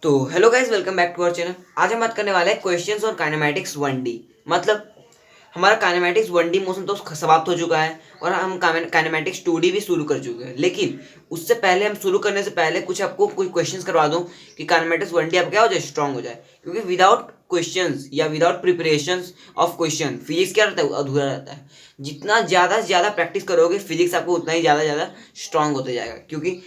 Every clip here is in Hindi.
तो hello guys, welcome back to our channel. आज हम बात करने वाले हैं क्वेश्चंस और काइनेमैटिक्स 1D। मतलब हमारा काइनेमैटिक्स 1D मोशन तो समाप्त हो चुका है और हम काइनेमैटिक्स 2D भी शुरू कर चुके हैं। लेकिन उससे पहले, हम शुरू करने से पहले कुछ आपको कुछ क्वेश्चंस करवा दूं कि काइनेमैटिक्स 1D आप क्या हो जाए, स्ट्रांग हो जाए। क्योंकि विदाउट क्वेश्चंस या without preparations of question physics क्या रहता है, अधूरा रहता है। जितना ज़्यादा से ज़्यादा प्रैक्टिस करोगे फिजिक्स आपको उतना ही ज़्यादा स्ट्रांग होते जाएगा। क्योंकि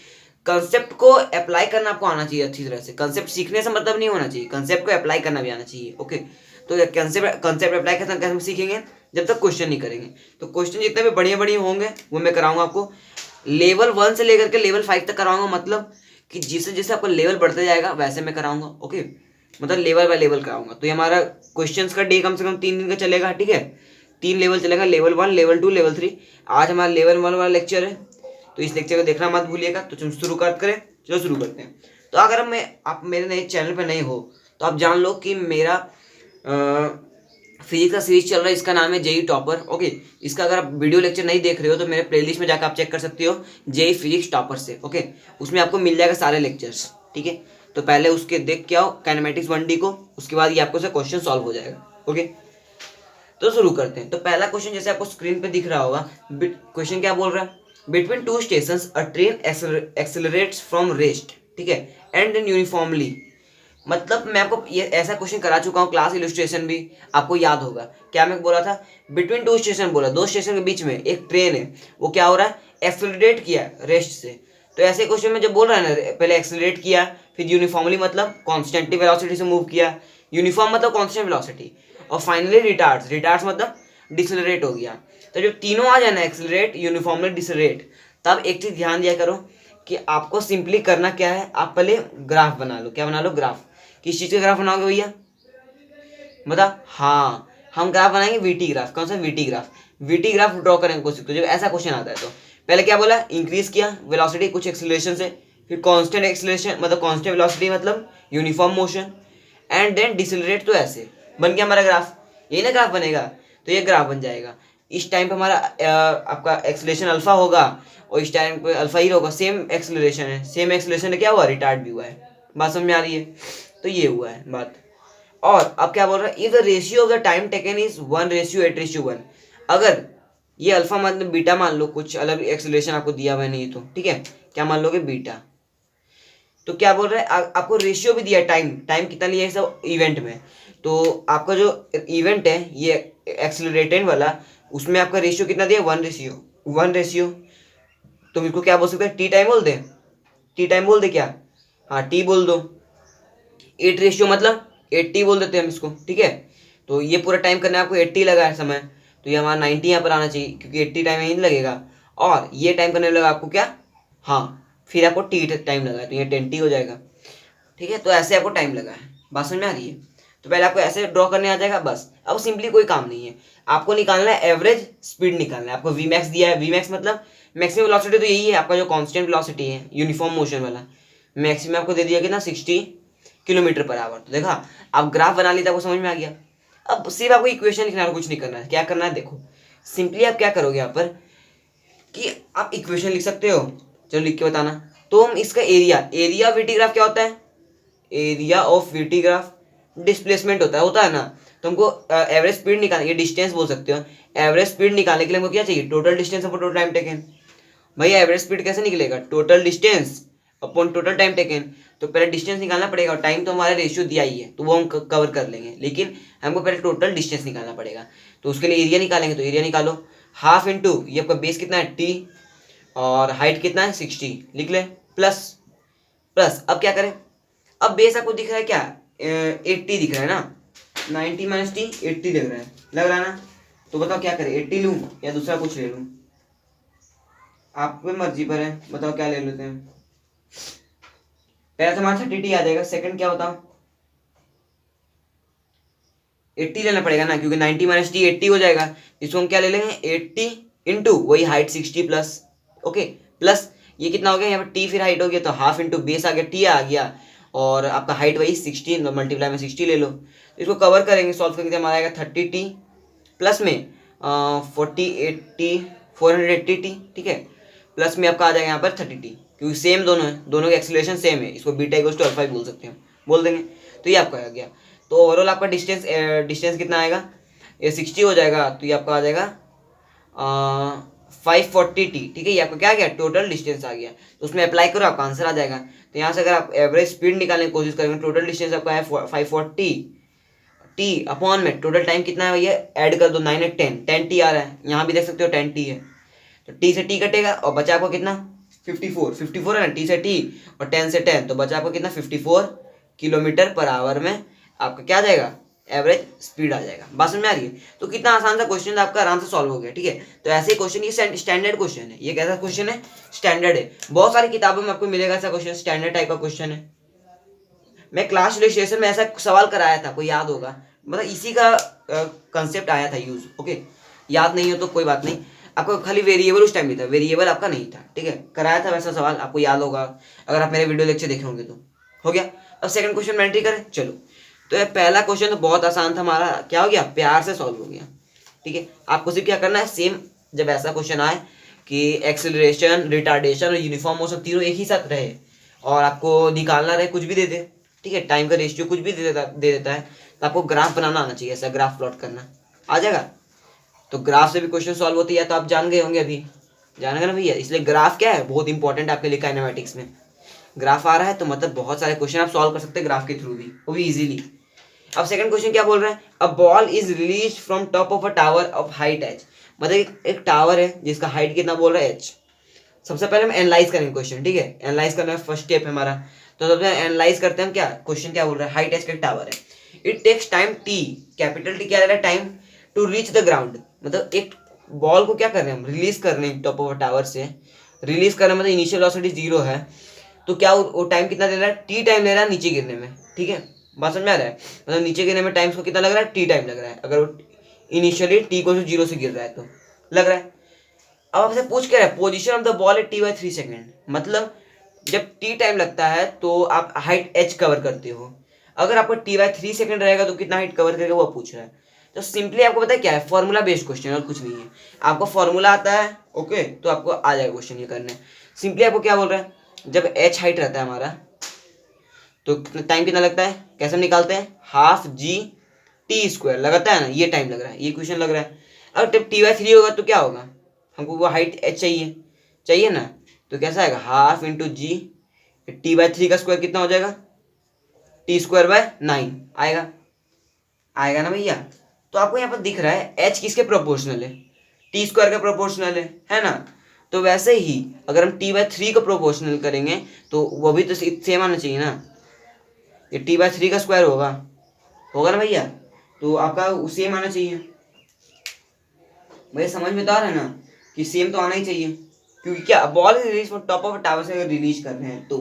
कंसेप्ट को अप्लाई करना आपको आना चाहिए अच्छी तरह से। कंसेप्ट सीखने से मतलब नहीं होना चाहिए, कंसेप्ट को अप्लाई करना भी आना चाहिए। ओके, तो कंसेप्ट कंसेप्ट अप्लाई करना कैसे हम सीखेंगे, जब तक क्वेश्चन नहीं करेंगे। तो क्वेश्चन जितने भी बढ़िया बढ़िया होंगे वो मैं कराऊंगा आपको। लेवल 1 से लेकर के लेवल 5 तक कराऊंगा। मतलब कि जैसे जैसे आपका लेवल बढ़ते जाएगा वैसे मैं कराऊंगा। ओके, मतलब लेवल बाय लेवल कराऊंगा। तो ये हमारा क्वेश्चंस का डे कम से कम 3 दिन का चलेगा। ठीक है, 3 लेवल चलेगा, लेवल 1, लेवल 2, लेवल 3। आज हमारा लेवल 1 वाला लेक्चर है, तो इस लेक्चर को देखना मत भूलिएगा। तो चलो शुरू करें। चलो शुरू करते हैं। तो अगर आप मेरे नए चैनल पर नए हो तो आप जान लो कि मेरा फिजिक्स का सीरीज चल रहा है। इसका नाम है जेई टॉपर। ओके, इसका अगर आप वीडियो लेक्चर नहीं देख रहे हो तो मेरे प्लेलिस्ट में जाकर आप चेक कर सकते हो, जेई फिजिक्स टॉपर से। ओके, उसमें आपको मिल जाएगा सारे लेक्चर्स। ठीक है, तो पहले उसके देख के आओ काइनेमैटिक्स 1D को, उसके बाद ये आपको से क्वेश्चन सॉल्व हो जाएगा। ओके, तो शुरू करते हैं। तो पहला क्वेश्चन जैसे आपको स्क्रीन पे दिख रहा होगा, क्वेश्चन क्या बोल रहा है, between two station a train accelerates from rest. ठीक है, एंड देन यूनिफॉर्मली। मतलब मैं आपको ये ऐसा क्वेश्चन करा चुका हूँ, क्लास इलस्ट्रेशन भी आपको याद होगा। क्या मैं बोला था, बिटवीन टू स्टेशन बोला, दो स्टेशन के बीच में एक ट्रेन है, वो क्या हो रहा है, एक्सेलरेट किया रेस्ट से। तो ऐसे क्वेश्चन में जब बोल रहा है ना, पहले एक्सेलरेट किया, फिर यूनिफॉर्मली मतलब कॉन्स्टेंटली वेलोसिटी से मूव किया, यूनिफॉर्म मतलब कॉन्स्टेंट वेलोसिटी, और फाइनली रिटार्ड्स, रिटार्ड्स मतलब डिसलरेट हो गया। तो जब तीनों आ जाए ना, एक्सेलरेट, यूनिफॉर्मली, डिसलरेट, तब एक चीज ध्यान दिया करो कि आपको सिंपली करना क्या है, आप पहले ग्राफ बना लो। क्या बना लो, ग्राफ। किस चीज का ग्राफ बनाओगे भैया, बता। हाँ, हम ग्राफ बनाएंगे वीटी ग्राफ। कौन सा, VT graph. VT graph draw करेंगे कोशिश तो जब ऐसा क्वेश्चन आता है तो पहले क्या बोला, इंक्रीज किया वेलोसिटी कुछ एक्सेलरेशन से, फिर कांस्टेंट एक्सेलरेशन मतलब कांस्टेंट वेलोसिटी मतलब uniform motion, and then decelerate. तो ऐसे बन गया हमारा ग्राफ। यही ना ग्राफ बनेगा, तो ये ग्राफ बन जाएगा। इस टाइम पे हमारा आपका एक्सेलरेशन अल्फा होगा, और इस टाइम पे अल्फा ही होगा। सेम एक्सेलरेशन है, सेम एक्सेलरेशन है, क्या हुआ, रिटार्ड भी हुआ है। बात समझ में आ रही है, तो ये हुआ है बात। और अब क्या बोल रहा है, if the ratio of the time taken is 1:8:1। अगर ये अल्फा मतलब बीटा मान लो, कुछ अलग एक्सेलरेशन आपको दिया हुआ नहीं तो ठीक है, क्या मान लोगे, बीटा। तो क्या बोल रहा है, आपको रेशियो भी दिया है, टाइम टाइम कितना लिया है सब इवेंट में। तो आपका जो इवेंट है ये एक्सेलरेटेड वाला, उसमें आपका रेशियो कितना दिया, 1:1। तो इसको क्या बोल सकते हैं, टी टाइम बोल दे, टी टाइम बोल दे क्या, हाँ टी बोल दो। 8 रेशियो मतलब 80 बोल देते हैं हम इसको। ठीक है, तो ये पूरा टाइम करने आपको 80 लगा है समय, तो ये हमारा 90 यहाँ पर आना चाहिए, क्योंकि 80 टाइम यहीं लगेगा। और ये टाइम करने लगा आपको क्या, हाँ, फिर आपको टी टाइम लगा है, तो ये 10T हो जाएगा। ठीक है, तो ऐसे आपको टाइम लगा है। बात समझ में आ रही है। तो पहले आपको ऐसे ड्रॉ करने आ जाएगा बस। अब सिंपली कोई काम नहीं है, आपको निकालना है एवरेज स्पीड निकालना है। आपको वी मैक्स दिया है, वी मैक्स मतलब मैक्सिमम वेलोसिटी, तो यही है आपका जो कांस्टेंट वेलोसिटी है यूनिफॉर्म मोशन वाला। मैक्सिमम आपको दे दिया कि ना 60 km/h। तो देखा, आप ग्राफ बना लिया, आपको समझ में आ गया। अब सिर्फ आपको इक्वेशन लिखना है, कुछ नहीं करना है। क्या करना है देखो, सिंपली आप क्या करोगे यहाँ पर कि आप इक्वेशन लिख सकते हो। चलो लिख के बताना। तो हम इसका area, area of VT graph क्या होता है, area of VT graph displacement होता है ना। तो हमको एवरेज स्पीड निकालने, ये डिस्टेंस बोल सकते हो। एवरेज स्पीड निकालने के लिए हमको क्या चाहिए, total distance upon total time taken. भैया एवरेज स्पीड कैसे निकलेगा, total distance upon total time taken. तो पहले डिस्टेंस निकालना पड़ेगा, और टाइम तो हमारा रेशियो दिया ही है तो वो हम कवर कर लेंगे, लेकिन हमको पहले टोटल डिस्टेंस निकालना पड़ेगा। तो उसके लिए एरिया निकालेंगे, तो एरिया निकालो, हाफ इंटू ये आपका बेस कितना है, टी, और हाइट कितना है, 60, लिख ले, प्लस प्लस। अब क्या करें, अब बेस आपको दिख रहा है क्या, 80 दिख रहा है ना, 90 - T 80 लग रहा है ना। तो बताओ क्या करें, 80 लूँ या दूसरा कुछ ले लूँ, आपकी मर्जी पर है, बताओ क्या ले लेते हैं। पहला तो हमारा 30T आ जाएगा, सेकंड क्या बताओ, 80 लेना पड़ेगा ना, क्योंकि 90 - T 80 हो जाएगा। इसको हम क्या ले लेंगे, 80 इंटू वही हाइट 60 प्लस। ओके, प्लस ये कितना हो गया, यहाँ पर टी फिर हाइट हो गया, तो हाफ इंटू बेस आ गया, टी आ गया, और आपका हाइट वही 60 मल्टीप्लाई में 60 ले लो। तो इसको कवर करेंगे, सॉल्व करेंगे, हमारा आएगा 30T प्लस में 480T। ठीक है, प्लस में आपका आ जाएगा यहाँ पर 30T, क्योंकि सेम दोनों है, दोनों की एक्सीलरेशन सेम है। इसको बीटा इक्वल्स टू अल्फा बोल सकते हैं। बोल देंगे। तो ये आपका आ गया। तो ओवरऑल आपका डिस्टेंस डिस्टेंस कितना आएगा, ये 60 हो जाएगा, तो ये आपका आ जाएगा 540t। ठीक है, ये आपका क्या आ गया, टोटल डिस्टेंस आ गया। तो उसमें अप्लाई करो, आपका आंसर आ जाएगा। तो यहाँ से अगर आप एवरेज स्पीड निकालने की कोशिश करेंगे, टोटल डिस्टेंस आपका है 540 टी अपॉन में टोटल टाइम कितना है भैया, ऐड कर दो 9 8 10 टी आ रहा है, यहाँ भी देख सकते हो 10 टी है। तो टी से टी कटेगा और बचा आपको कितना 54 है ना, टी से टी और 10 से 10, तो बचा आपको कितना 54 किलोमीटर पर आवर में आपका क्या आ जाएगा, एवरेज स्पीड आ जाएगा। बात समझ में आ रही है। तो कितना आसान सा क्वेश्चन आपका आराम से सॉल्व हो गया। ठीक है, तो ऐसे ही क्वेश्चन, ये स्टैंडर्ड क्वेश्चन है, ये कैसा क्वेश्चन है, स्टैंडर्ड है। बहुत सारी किताबों में आपको मिलेगा ऐसा क्वेश्चन, स्टैंडर्ड टाइप का क्वेश्चन है। मैं क्लास रजिस्ट्रेशन में ऐसा सवाल कराया था, कोई याद होगा, मतलब इसी का कंसेप्ट आया था यूज। ओके, याद नहीं हो तो कोई बात नहीं, आपको खाली वेरिएबल उस टाइम भी था, वेरिएबल आपका नहीं था। ठीक है, कराया था वैसा सवाल, आपको याद होगा अगर आप मेरे वीडियो लेक्चर देखे होंगे तो। हो गया। अब सेकंड क्वेश्चन में एंट्री करें, चलो। तो ये पहला क्वेश्चन तो बहुत आसान था हमारा, क्या हो गया, प्यार से सॉल्व हो गया। ठीक है, आपको सिर्फ क्या करना है, सेम जब ऐसा क्वेश्चन आए कि एक्सेलरेशन, रिटार्डेशन और यूनिफॉर्म मोशन तीनों एक ही साथ रहे और आपको निकालना रहे, कुछ भी दे दे, ठीक है, टाइम का रेशियो कुछ भी दे देता है, तो आपको ग्राफ बनाना आना चाहिए, ऐसा ग्राफ प्लॉट करना आ जाएगा। तो ग्राफ से भी क्वेश्चन सॉल्व होती है, तो आप जान गए होंगे अभी, जानेगा ना भैया। इसलिए ग्राफ क्या है, बहुत इंपॉर्टेंट आपके लिए काइनेमेटिक्स में। ग्राफ आ रहा है तो मतलब बहुत सारे क्वेश्चन आप सॉल्व कर सकते हैं ग्राफ के थ्रू भी, वो भी इजीली। अब सेकंड क्वेश्चन क्या बोल रहे हैं, a ball is release from top of a tower of height H. मतलब एक टावर है जिसका हाइट कितना बोल रहा है, एच। सबसे पहले हम एनालाइज करेंगे क्वेश्चन। ठीक है, एनालाइज करना फर्स्ट स्टेप है हमारा। तो सबसे एनालाइज करते हैं हम, क्या क्वेश्चन क्या बोल रहा है, हाइट एच का टावर है, it takes time t, capital t क्या ले रहा है, time to reach the ground. मतलब एक बॉल को क्या कर रहे हैं हम, रिलीज कर रहे हैं टॉप ऑफ टावर से, रिलीज कर रहे हैं मतलब इनिशियल वेलोसिटी 0 है, तो क्या वो टाइम कितना ले रहा है, टी टाइम ले रहा है नीचे गिरने में। ठीक है, बात समझ में आ रहा है, मतलब नीचे गिरने में टाइम को कितना लग रहा है, टी टाइम लग रहा है, अगर वो इनिशियली टी को 0 से गिर रहा है तो लग रहा है। अब आपसे पूछ क्या है, position of the ball at t/3 second, मतलब जब टी टाइम लगता है तो आप हाइट एच कवर करते हो, अगर आपको t/3 सेकेंड रहेगा तो कितना हाइट कवर करेगा वो पूछ रहा है। तो सिंपली आपको पता है क्या है, फॉर्मूला बेस्ड क्वेश्चन है और कुछ नहीं है। आपको फॉर्मूला आता है, ओके, तो आपको आ जाएगा क्वेश्चन ये करने। सिंपली आपको क्या बोल रहा है, जब एच हाइट रहता है हमारा तो टाइम कितना लगता है, कैसे हम निकालते हैं, हाफ जी टी स्क्वायर लगाता है ना, ये टाइम लग रहा है, ये क्वेश्चन लग रहा है। अब जब t/3 होगा तो क्या होगा, हमको वो हाइट एच चाहिए ना, तो कैसा आएगा, हाफ इंटू जी, t/3 का स्क्वायर कितना हो जाएगा, t²/9 आएगा, आएगा ना भैया। तो आपको यहाँ पर दिख रहा है एच किसके प्रोपोर्शनल है, t² के प्रोपोर्शनल है ना। तो वैसे ही अगर हम t/3 को प्रोपोर्शनल करेंगे तो वो भी तो सेम आना चाहिए ना, ये t/3 का स्क्वायर होगा, होगा ना भैया, तो आपका सेम आना चाहिए। भैया समझ में तो आ रहा है ना कि सेम तो आना ही चाहिए, क्योंकि क्या ball release from top of tower से अगर रिलीज कर रहे हैं तो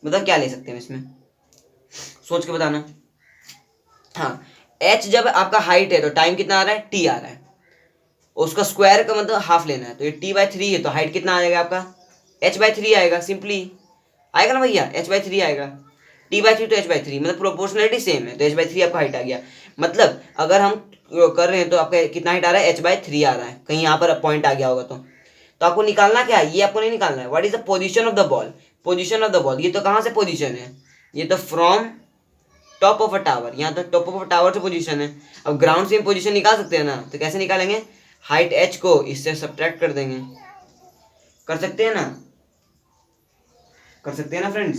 मतलब क्या ले सकते हैं इसमें, सोच के बताना। हाँ, एच जब आपका हाइट है तो टाइम कितना आ रहा है, टी आ रहा है, उसका स्क्वायर का मतलब हाफ लेना है, तो ये t/3 है तो हाइट कितना आ जाएगा आपका, h/3 आएगा, सिंपली आएगा ना भैया, h/3 आएगा, t/3 तो h/3, मतलब प्रोपोर्शनलिटी सेम है तो h/3 आपका हाइट आ गया। मतलब अगर हम कर रहे हैं तो आपका कितना हाइट आ रहा है, h/3 आ रहा है, कहीं यहाँ पर पॉइंट आ गया होगा तो आपको निकालना क्या है, ये आपको नहीं निकालना है, what is the position of the ball, position of the ball, ये तो कहाँ से पोजीशन है, ये तो from top of a tower, यहाँ तो टॉप ऑफ अ टावर से पोजीशन है। अब ग्राउंड से हम पोजीशन निकाल सकते हैं ना, तो कैसे निकालेंगे, हाइट एच को इससे सब्ट्रैक्ट कर देंगे, कर सकते हैं ना, कर सकते हैं ना फ्रेंड्स,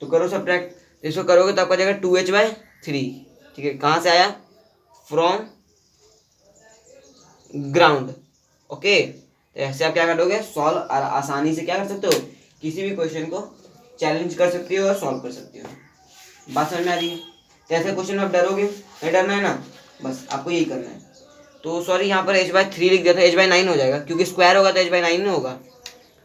तो करो सब्ट्रैक्ट, तो इसको करोगे तो आपका जाएगा 2h/3। ठीक है, कहाँ से आया, फ्रॉम ग्राउंड। ओके, तो ऐसे आप क्या करोगे, सॉल्व आसानी से क्या कर सकते हो, किसी भी क्वेश्चन को चैलेंज कर सकते हो और सॉल्व कर सकते हो। बात समझ में आ रही है। तो ऐसे क्वेश्चन में आप डरोगे नहीं, डरना है ना, बस आपको यही करना है। तो सॉरी यहाँ पर h/3 लिख दिया था, h/9 हो जाएगा, क्योंकि स्क्वायर होगा तो h/9 नहीं होगा,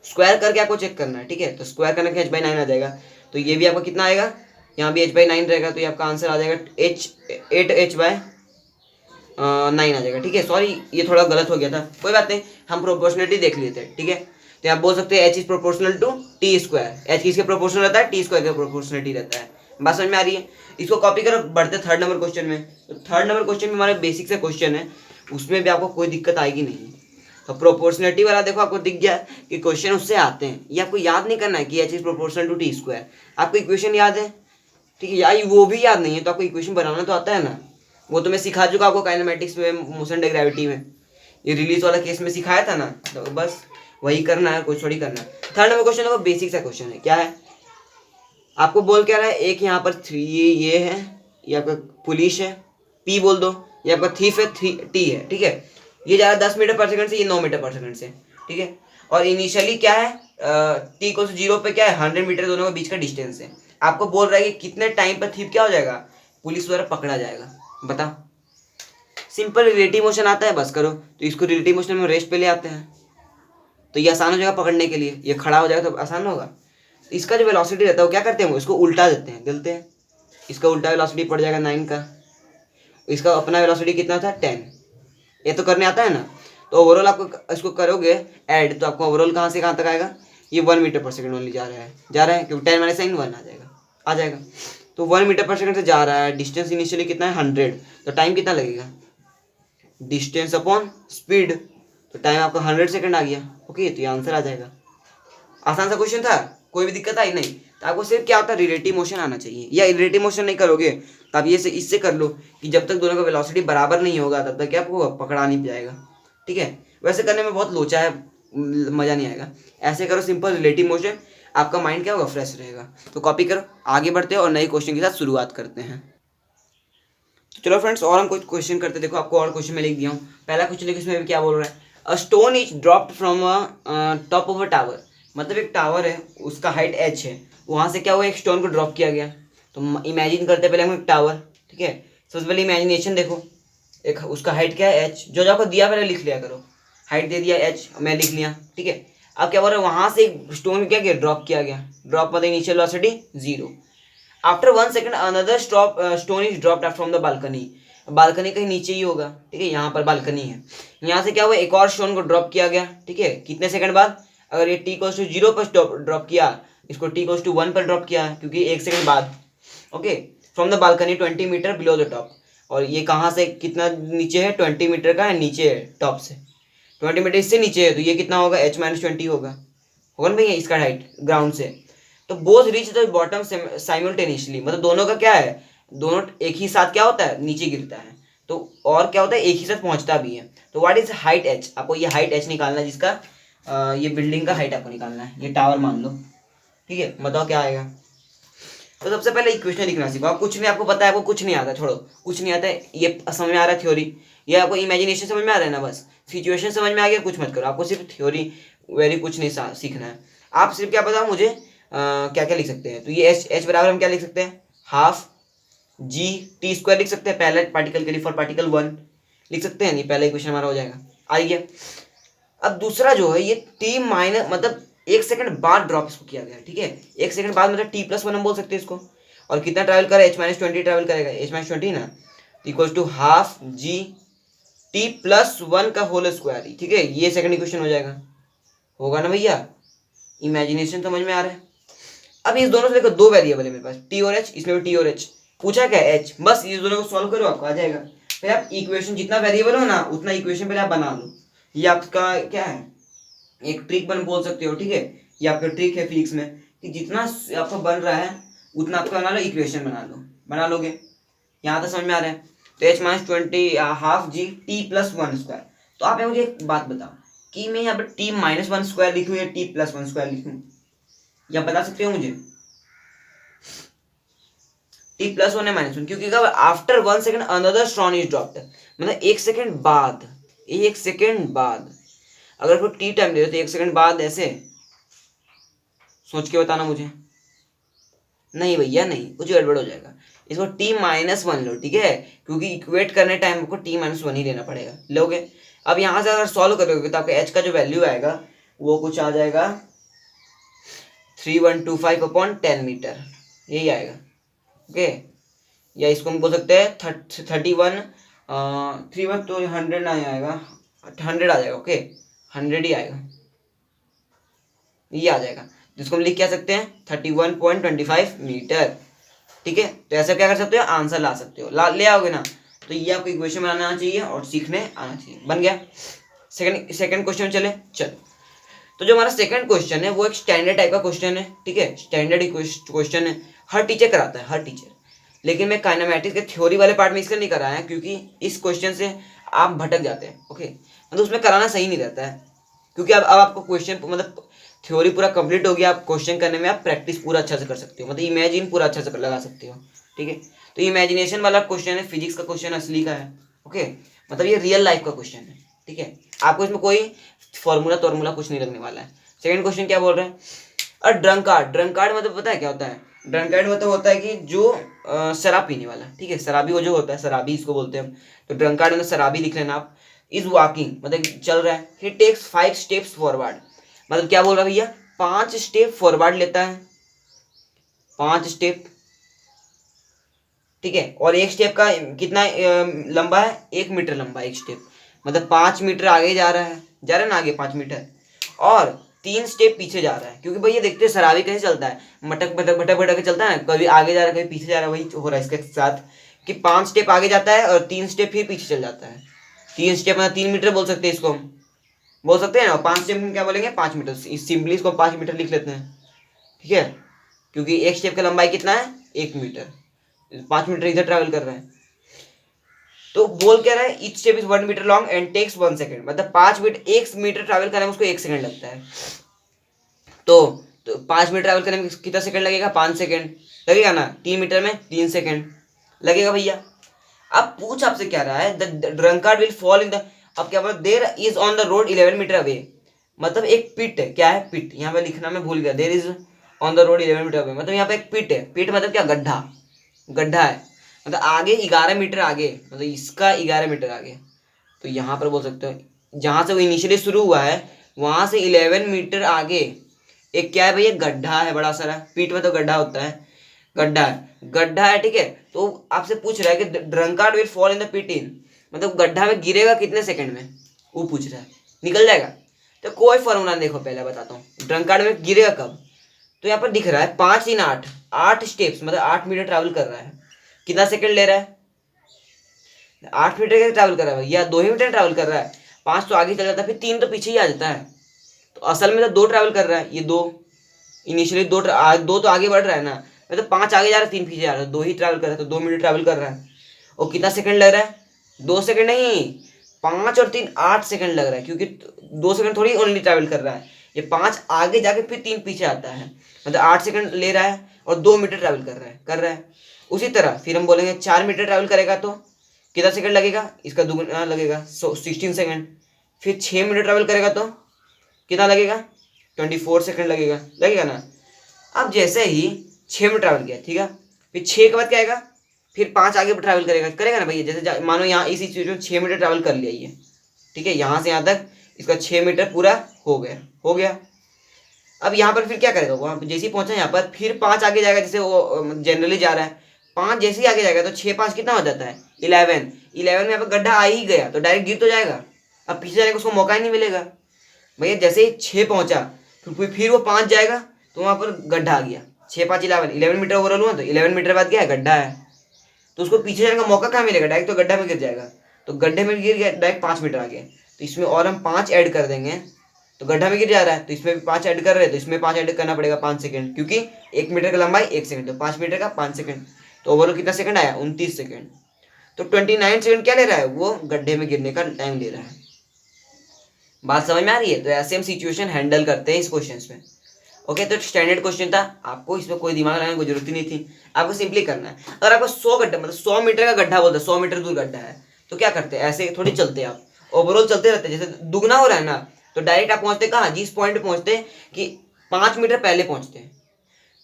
स्क्वायर करके आपको चेक करना है। ठीक है, तो स्क्वायर करने के h/9 आ जाएगा, तो ये भी आपका कितना आएगा, यहाँ भी h/9 रहेगा, तो ये आपका आंसर आ जाएगा 8h/9 आ जाएगा। ठीक है, सॉरी ये थोड़ा गलत हो गया था, कोई बात नहीं, हम प्रोपोर्शनलिटी देख लेते हैं। ठीक है, तो आप बोल सकते हैं h is proportional to t², h किसके प्रोपोर्शनल रहता है, t² का प्रोपोर्शनलिटी रहता है। बात समझ में आ रही है। इसको कॉपी करो, बढ़ते थर्ड नंबर क्वेश्चन में। तो थर्ड नंबर क्वेश्चन में हमारे बेसिक से क्वेश्चन है, उसमें भी आपको कोई दिक्कत आएगी नहीं। तो प्रोपोर्शनलिटी वाला देखो, आपको दिख गया कि क्वेश्चन उससे आते हैं, ये आपको याद नहीं करना है कि h is proportional to t², आपको इक्वेशन याद है, ठीक है यार, वो भी याद नहीं है तो आपको इक्वेशन बनाना तो आता है ना, वो तो मैं सिखा चुका आपको काइनेमेटिक्स में, मोशन ग्रेविटी में, ये रिलीज वाला केस में सिखाया था ना, तो बस वही करना है, कुछ थोड़ी करना है। थर्ड नंबर क्वेश्चन है वो बेसिक सा क्वेश्चन है, क्या है आपको बोल क्या रहा है, एक यहाँ पर थ्री ये है, ये आपका पुलिस है, पी बोल दो, ये आपका थीफ है, टी है, ठीक है। ये जा रहा है 10 मीटर पर सेकंड से, ये 9 मीटर पर सेकंड से, ठीक है। और इनिशियली क्या है, टी को 0 पे क्या है 100 मीटर दोनों के बीच का डिस्टेंस है। आपको बोल रहा है कि कितने टाइम पर थीफ क्या हो जाएगा, पुलिस द्वारा पकड़ा जाएगा, बताओ। सिंपल रिलेटिव मोशन आता है, बस करो। तो इसको रिलेटिव मोशन में रेस्ट पे ले आते हैं, तो ये आसान हो जाएगा पकड़ने के लिए, ये खड़ा हो जाएगा तो आसान होगा। इसका जो वेलोसिटी रहता है वो क्या करते हैं, वो इसको उल्टा देते हैं, गलते हैं, इसका उल्टा वेलोसिटी पड़ जाएगा 9 का, इसका अपना वेलोसिटी कितना था 10, ये तो करने आता है ना। तो ओवरऑल आपको इसको करोगे ऐड, तो आपको ओवरऑल कहाँ से कहाँ तक आएगा, ये 1 मीटर पर सेकंड ओनली जा रहा है क्योंकि 10 माइनस साइन 1 आ जाएगा। तो 1 मीटर पर सेकंड से जा रहा है, डिस्टेंस इनिशियली कितना है 100, तो टाइम कितना लगेगा, डिस्टेंस अपॉन स्पीड, तो टाइम आपका 100 सेकंड आ गया। ओके, तो ये आंसर आ जाएगा। आसान सा क्वेश्चन था, कोई भी दिक्कत आई नहीं। तो आपको सिर्फ क्या होता है, रिलेटिव मोशन आना चाहिए, या रिलेटिव मोशन नहीं करोगे तो आप ये से इससे कर लो कि जब तक दोनों का वेलोसिटी बराबर नहीं होगा तब तक क्या आपको पकड़ा नहीं जाएगा, ठीक है। वैसे करने में बहुत लोचा है, मज़ा नहीं आएगा। ऐसे करो सिंपल रिलेटिव मोशन, आपका माइंड क्या होगा, फ्रेश रहेगा। तो कॉपी करो, आगे बढ़ते हैं और नए क्वेश्चन के साथ शुरुआत करते हैं। चलो फ्रेंड्स, और हम कुछ क्वेश्चन करते हैं। देखो आपको और क्वेश्चन मैं लिख दिया हूँ। पहला क्वेश्चन देखो, इसमें क्या बोल रहा है, a stone is dropped from a top of a tower. मतलब एक टावर है, उसका हाइट h है, वहाँ से क्या हुआ, एक स्टोन को ड्रॉप किया गया। तो इमेजिन करते पहले हम एक टावर, ठीक है। सबसे पहले इमेजिनेशन देखो, एक उसका हाइट क्या है h, जो आपको दिया पहले लिख लिया करो, हाइट दे दिया h, मैं लिख लिया, ठीक है। अब क्या बोल रहा है, वहाँ से एक स्टोन क्या किया, ड्रॉप किया गया। ड्रॉप मतलब initial velocity 0। After 1 second another stone is dropped from the balcony. Balcony कहीं नीचे ही होगा, ठीक है, यहाँ पर बालकनी है। यहाँ से क्या हुआ, एक और स्टोन को ड्रॉप किया गया, ठीक है। कितने सेकंड बाद, अगर ये टी कोस टू 0 पर ड्रॉप किया, इसको टी कोस टू 1 पर ड्रॉप किया है क्योंकि 1 सेकंड बाद। Okay, from the balcony 20 metre below the top. और ये कहाँ से कितना नीचे है, 20 मीटर का है नीचे है टॉप से, 20 मीटर इससे नीचे है, तो ये कितना होगा, h-20 होगा ना भैया, इसका हाइट ग्राउंड से। तो both reach the bottom simultaneously, मतलब दोनों का क्या है, दोनों एक ही साथ क्या होता है, नीचे गिरता है। तो और क्या होता है, एक ही साथ पहुंचता भी है। तो व्हाट इज हाइट h, आपको ये हाइट h निकालना है, जिसका ये बिल्डिंग का हाइट आपको निकालना है, ये टावर मान लो, ठीक है। बताओ क्या आएगा। तो सबसे पहले इक्वेशन लिखना सीखो। आप कुछ नहीं, आपको पता है, आपको कुछ नहीं आता, छोड़ो कुछ नहीं आता है, ये समझ में आ रहा है थ्योरी, ये आपको इमेजिनेशन समझ में आ रहा है ना, बस सिचुएशन समझ में आ गया, कुछ मत करो, आपको सिर्फ थ्योरी वेरी कुछ नहीं सीखना है। आप सिर्फ क्या बताओ मुझे, क्या क्या लिख सकते हैं। तो ये h बराबर हम क्या लिख सकते हैं, हाफ g t स्क्वायर लिख सकते हैं, पहले पार्टिकल के लिए, फॉर पार्टिकल 1 लिख सकते हैं, नहीं पहला इक्वेशन हमारा हो जाएगा, आ गया। अब दूसरा जो है, ये t माइनस मतलब 1 सेकंड बाद ड्रॉप इसको किया गया, ठीक है। 1 सेकंड बाद मतलब t+1 हम बोल सकते हैं इसको। और कितना ट्रैवल करे, h-20 ट्रैवल करेगा, h-20 ना, equals to half g t+1 का होल स्क्वायर, ठीक है। ये सेकंड इक्वेशन हो जाएगा, होगा ना भैया, इमेजिनेशन समझ में आ रहा है। अब इस दोनों से देखो, दो वेरिएबल है मेरे पास, टी और एच, इसमें भी टी और एच पूछा क्या है, एच, बस इस दोनों को सॉल्व करो, आपको आ जाएगा। फिर आप इक्वेशन जितना वेरिएबल हो ना उतना इक्वेशन पहले आप बना लो। ये आपका क्या है, एक ट्रिक बोल सकते हो, ठीक है। ये आपका ट्रिक है फिजिक्स में कि जितना आपका बन रहा है उतना आपका बना लो, इक्वेशन बना लोगे। यहाँ तक समझ में आ रहा है। तो h-20 हाफ जी t+1 स्क्वायर। तो आप मुझे एक बात बताओ कि मैं यहाँ पर t-1 स्क्वायर लिखूँ या t+1 स्क्वायर लिखूँ, या बता सकते हो मुझे। t+1 है -1, क्योंकि after 1 second another stone is dropped, मतलब 1 सेकंड बाद अगर कोई टी टाइम दे तो 1 सेकंड बाद, ऐसे सोच के बताना मुझे। नहीं भैया नहीं, कुछ गड़बड़ हो जाएगा, इसको t-1 लो, ठीक है, क्योंकि इक्वेट करने टाइम आपको t-1 ही लेना पड़ेगा, लोगे। अब यहाँ से अगर सॉल्व करोगे तो आपका h का जो वैल्यू आएगा वो कुछ आ जाएगा 3125/10 मीटर, यही आएगा, ओके। या इसको हम बोल सकते हैं 31 31 तो 100 नहीं आएगा, 100 आ जाएगा, ओके, 100 ही आएगा, ये आ जाएगा। जिसको हम लिख क्या सकते हैं, 31.25 मीटर, ठीक है। तो ऐसा क्या कर सकते हो, आंसर ला सकते हो, ले आओगे ना। तो ये आपको इक्वेशन बनाना चाहिए और सीखने आना चाहिए, बन गया। सेकंड क्वेश्चन चले, चल। तो जो हमारा सेकंड क्वेश्चन है वो एक स्टैंडर्ड टाइप का क्वेश्चन है, ठीक है, स्टैंडर्ड क्वेश्चन है, हर टीचर कराता है, हर टीचर। लेकिन मैं काइनेमैटिक्स के थ्योरी वाले पार्ट में इसलिए नहीं कराया है क्योंकि इस क्वेश्चन से आप भटक जाते हैं, ओके, मतलब उसमें कराना सही नहीं रहता है, क्योंकि अब आपको क्वेश्चन मतलब थ्योरी पूरा कंप्लीट हो गया, आप क्वेश्चन करने में आप प्रैक्टिस पूरा अच्छा से कर सकते हो, मतलब इमेजिन पूरा अच्छा से लगा सकते हो, ठीक है। तो इमेजिनेशन वाला क्वेश्चन है, फिजिक्स का क्वेश्चन असली का है, ओके, मतलब ये रियल लाइफ का क्वेश्चन है, ठीक है, आपको इसमें कोई फॉर्मूला कुछ नहीं लगने वाला है। सेकंड क्वेश्चन क्या बोल रहे हैं, और ड्रंकार्ड मतलब पता है क्या होता है, ड्रंकार्ड मतलब होता है कि जो शराब पीने वाला, ठीक है, शराबी वो जो होता है, शराबी इसको बोलते हैं हम। तो ड्रंकार्ड मतलब शराबी लिख लेना आप। इज वॉकिंग मतलब चल रहा है, ही टेक्स 5 स्टेप्स फॉरवर्ड, मतलब क्या बोल रहा है भैया, 5 स्टेप फॉरवर्ड लेता है, 5 स्टेप, ठीक है, और एक स्टेप का कितना लंबा है, 1 मीटर लंबा है एक स्टेप, मतलब 5 मीटर आगे जा रहा है ना आगे 5 मीटर, और 3 स्टेप पीछे जा रहा है, क्योंकि भैया देखते हैं शराबी कैसे चलता है, मटक मटक भटक भटक के चलता है ना, कभी आगे जा रहा है कभी पीछे जा रहा है, वही हो रहा है इसके साथ कि 5 स्टेप आगे जाता है और 3 स्टेप फिर पीछे चल जाता है। 3 स्टेप मतलब 3 मीटर बोल सकते हैं इसको, हम बोल सकते हैं ना, 5 स्टेप में क्या बोलेंगे, 5 मीटर, सिंपली इसको 5 मीटर लिख लेते हैं, ठीक है, क्योंकि एक स्टेप का लंबाई कितना है, 1 मीटर, 5 मीटर इधर ट्रैवल कर रहा है। तो बोल क्या रहा है, each step is 1 metre long and takes 1 second, मतलब 5 मीटर, 1 मीटर ट्रैवल करने में उसको 1 सेकेंड लगता है। तो 5 मीटर ट्रैवल करने में कितना सेकंड लगेगा, 5 सेकेंड लगेगा ना, 3 मीटर में 3 सेकेंड लगेगा भैया। अब पूछ आपसे क्या रहा है, the drunkard will fall in the, अब क्या बोला, there is on the road 11 metre away, मतलब एक पिट है, क्या है पिट, यहाँ पे लिखना मैं भूल गया, there is on the road 11 metre away, मतलब यहाँ पे एक पिट है, पिट मतलब क्या, गड्ढा, गड्ढा है, मतलब आगे 11 मीटर आगे, मतलब इसका 11 मीटर आगे, तो यहाँ पर बोल सकते हो जहाँ से वो इनिशियली शुरू हुआ है वहां से 11 मीटर आगे एक क्या है भैया, गड्ढा है बड़ा सारा, पीठ में तो गड्ढा होता है, गड्ढा है, गड्ढा है, ठीक है। तो आपसे पूछ रहा है कि drunkard will fall in the pit in, मतलब गड्ढा में गिरेगा कितने सेकंड में, वो पूछ रहा है, निकल जाएगा। तो कोई फॉर्मूला देखो, पहले बताता हूँ ड्रंकार्ड में गिरेगा कब। तो यहाँ पर दिख रहा है 5 3 8, 8 स्टेप्स मतलब 8 मीटर ट्रैवल कर रहा है, कितना सेकंड ले रहा है, 8 मीटर का ट्रैवल कर रहा है भैया, 2 ही मीटर ट्रैवल कर रहा है, 5 तो आगे चल जाता है, फिर 3 तो पीछे ही आ जाता है, तो असल में तो 2 ट्रैवल कर रहा है, ये 2 इनिशियली 2 2 तो आगे बढ़ रहा है ना, मतलब 5 आगे जा रहा है 3 पीछे जा रहा है, 2 ही ट्रैवल कर रहा है, तो 2 मीटर ट्रैवल कर रहा है, और कितना सेकंड लग रहा है, 2 सेकंड नहीं, 5 और 3 8 सेकंड लग रहा है, क्योंकि 2 सेकंड थोड़ी ओनली ट्रैवल कर रहा है, ये 5 आगे जाके फिर 3 पीछे आता है, मतलब 8 सेकंड ले रहा है और 2 मीटर ट्रैवल कर रहा है। उसी तरह फिर हम बोलेंगे 4 मीटर ट्रैवल करेगा तो कितना सेकंड लगेगा, इसका दुगुना लगेगा, 16 सेकंड। फिर 6 मीटर ट्रैवल करेगा तो कितना लगेगा, 24 सेकंड लगेगा, लगेगा ना। अब जैसे ही 6 मीटर ट्रैवल किया, ठीक है, फिर 6 के बाद क्या आएगा, फिर 5 आगे ट्रैवल करेगा ना भैया, जैसे मानो यहाँ इस सिचुएशन में 6 मीटर ट्रैवल कर लिया ये, ठीक है, यहाँ से यहाँ तक इसका 6 मीटर पूरा हो गया। अब यहाँ पर फिर क्या करेगा, वहाँ जैसे ही पहुंचा यहाँ पर फिर 5 आगे जाएगा, जैसे वो जनरली जा रहा है, 5 जैसे ही आगे जाएगा तो 6 5 कितना हो जाता है, 11 में यहाँ पर गड्ढा आ ही गया तो डायरेक्ट गिर तो जाएगा, अब पीछे जाने का उसको मौका ही नहीं मिलेगा भैया। जैसे ही 6 पहुंचा फिर वो 5 जाएगा तो वहाँ पर गड्ढा आ गया, 6 5 11 मीटर ओवरऑल हुआ, तो 11 मीटर बाद क्या है, गड्ढा है, तो उसको पीछे जाने का मौका कहाँ मिलेगा, डायरेक्ट तो गड्ढा में गिर जाएगा, तो गड्ढे में गिर गया डायरेक्ट 5 मीटर आ गया, तो इसमें और हम 5 ऐड कर देंगे, तो गड्ढा में गिर जा रहा है तो इसमें भी 5 ऐड कर रहे हैं, तो इसमें 5 ऐड करना पड़ेगा 5 सेकंड, क्योंकि 1 मीटर का लंबाई 1 सेकंड, तो 5 मीटर का 5 सेकंड, तो ओवरऑल कितना सेकंड आया, 29 सेकंड। तो 29 सेकंड क्या ले रहा है, वो गड्ढे में गिरने का टाइम ले रहा है। बात समझ में आ रही है, तो ऐसे हम सिचुएशन हैंडल करते हैं इस क्वेश्चन में, ओके। तो स्टैंडर्ड क्वेश्चन था, आपको इसमें कोई दिमाग लगाने की जरूरत ही नहीं थी, आपको सिंपली करना है। अगर आपको 100 गड्ढा मतलब 100 मीटर का गड्ढा बोलता है, 100 मीटर दूर गड्ढा है, तो क्या करते हैं, ऐसे थोड़ी चलते हैं आप, ओवरऑल चलते रहते हैं, जैसे दुगना हो रहा है ना, तो डायरेक्ट आप पहुंचते कहाँ, जिस पॉइंट पे पहुंचते हैं कि 5 मीटर पहले पहुंचते हैं,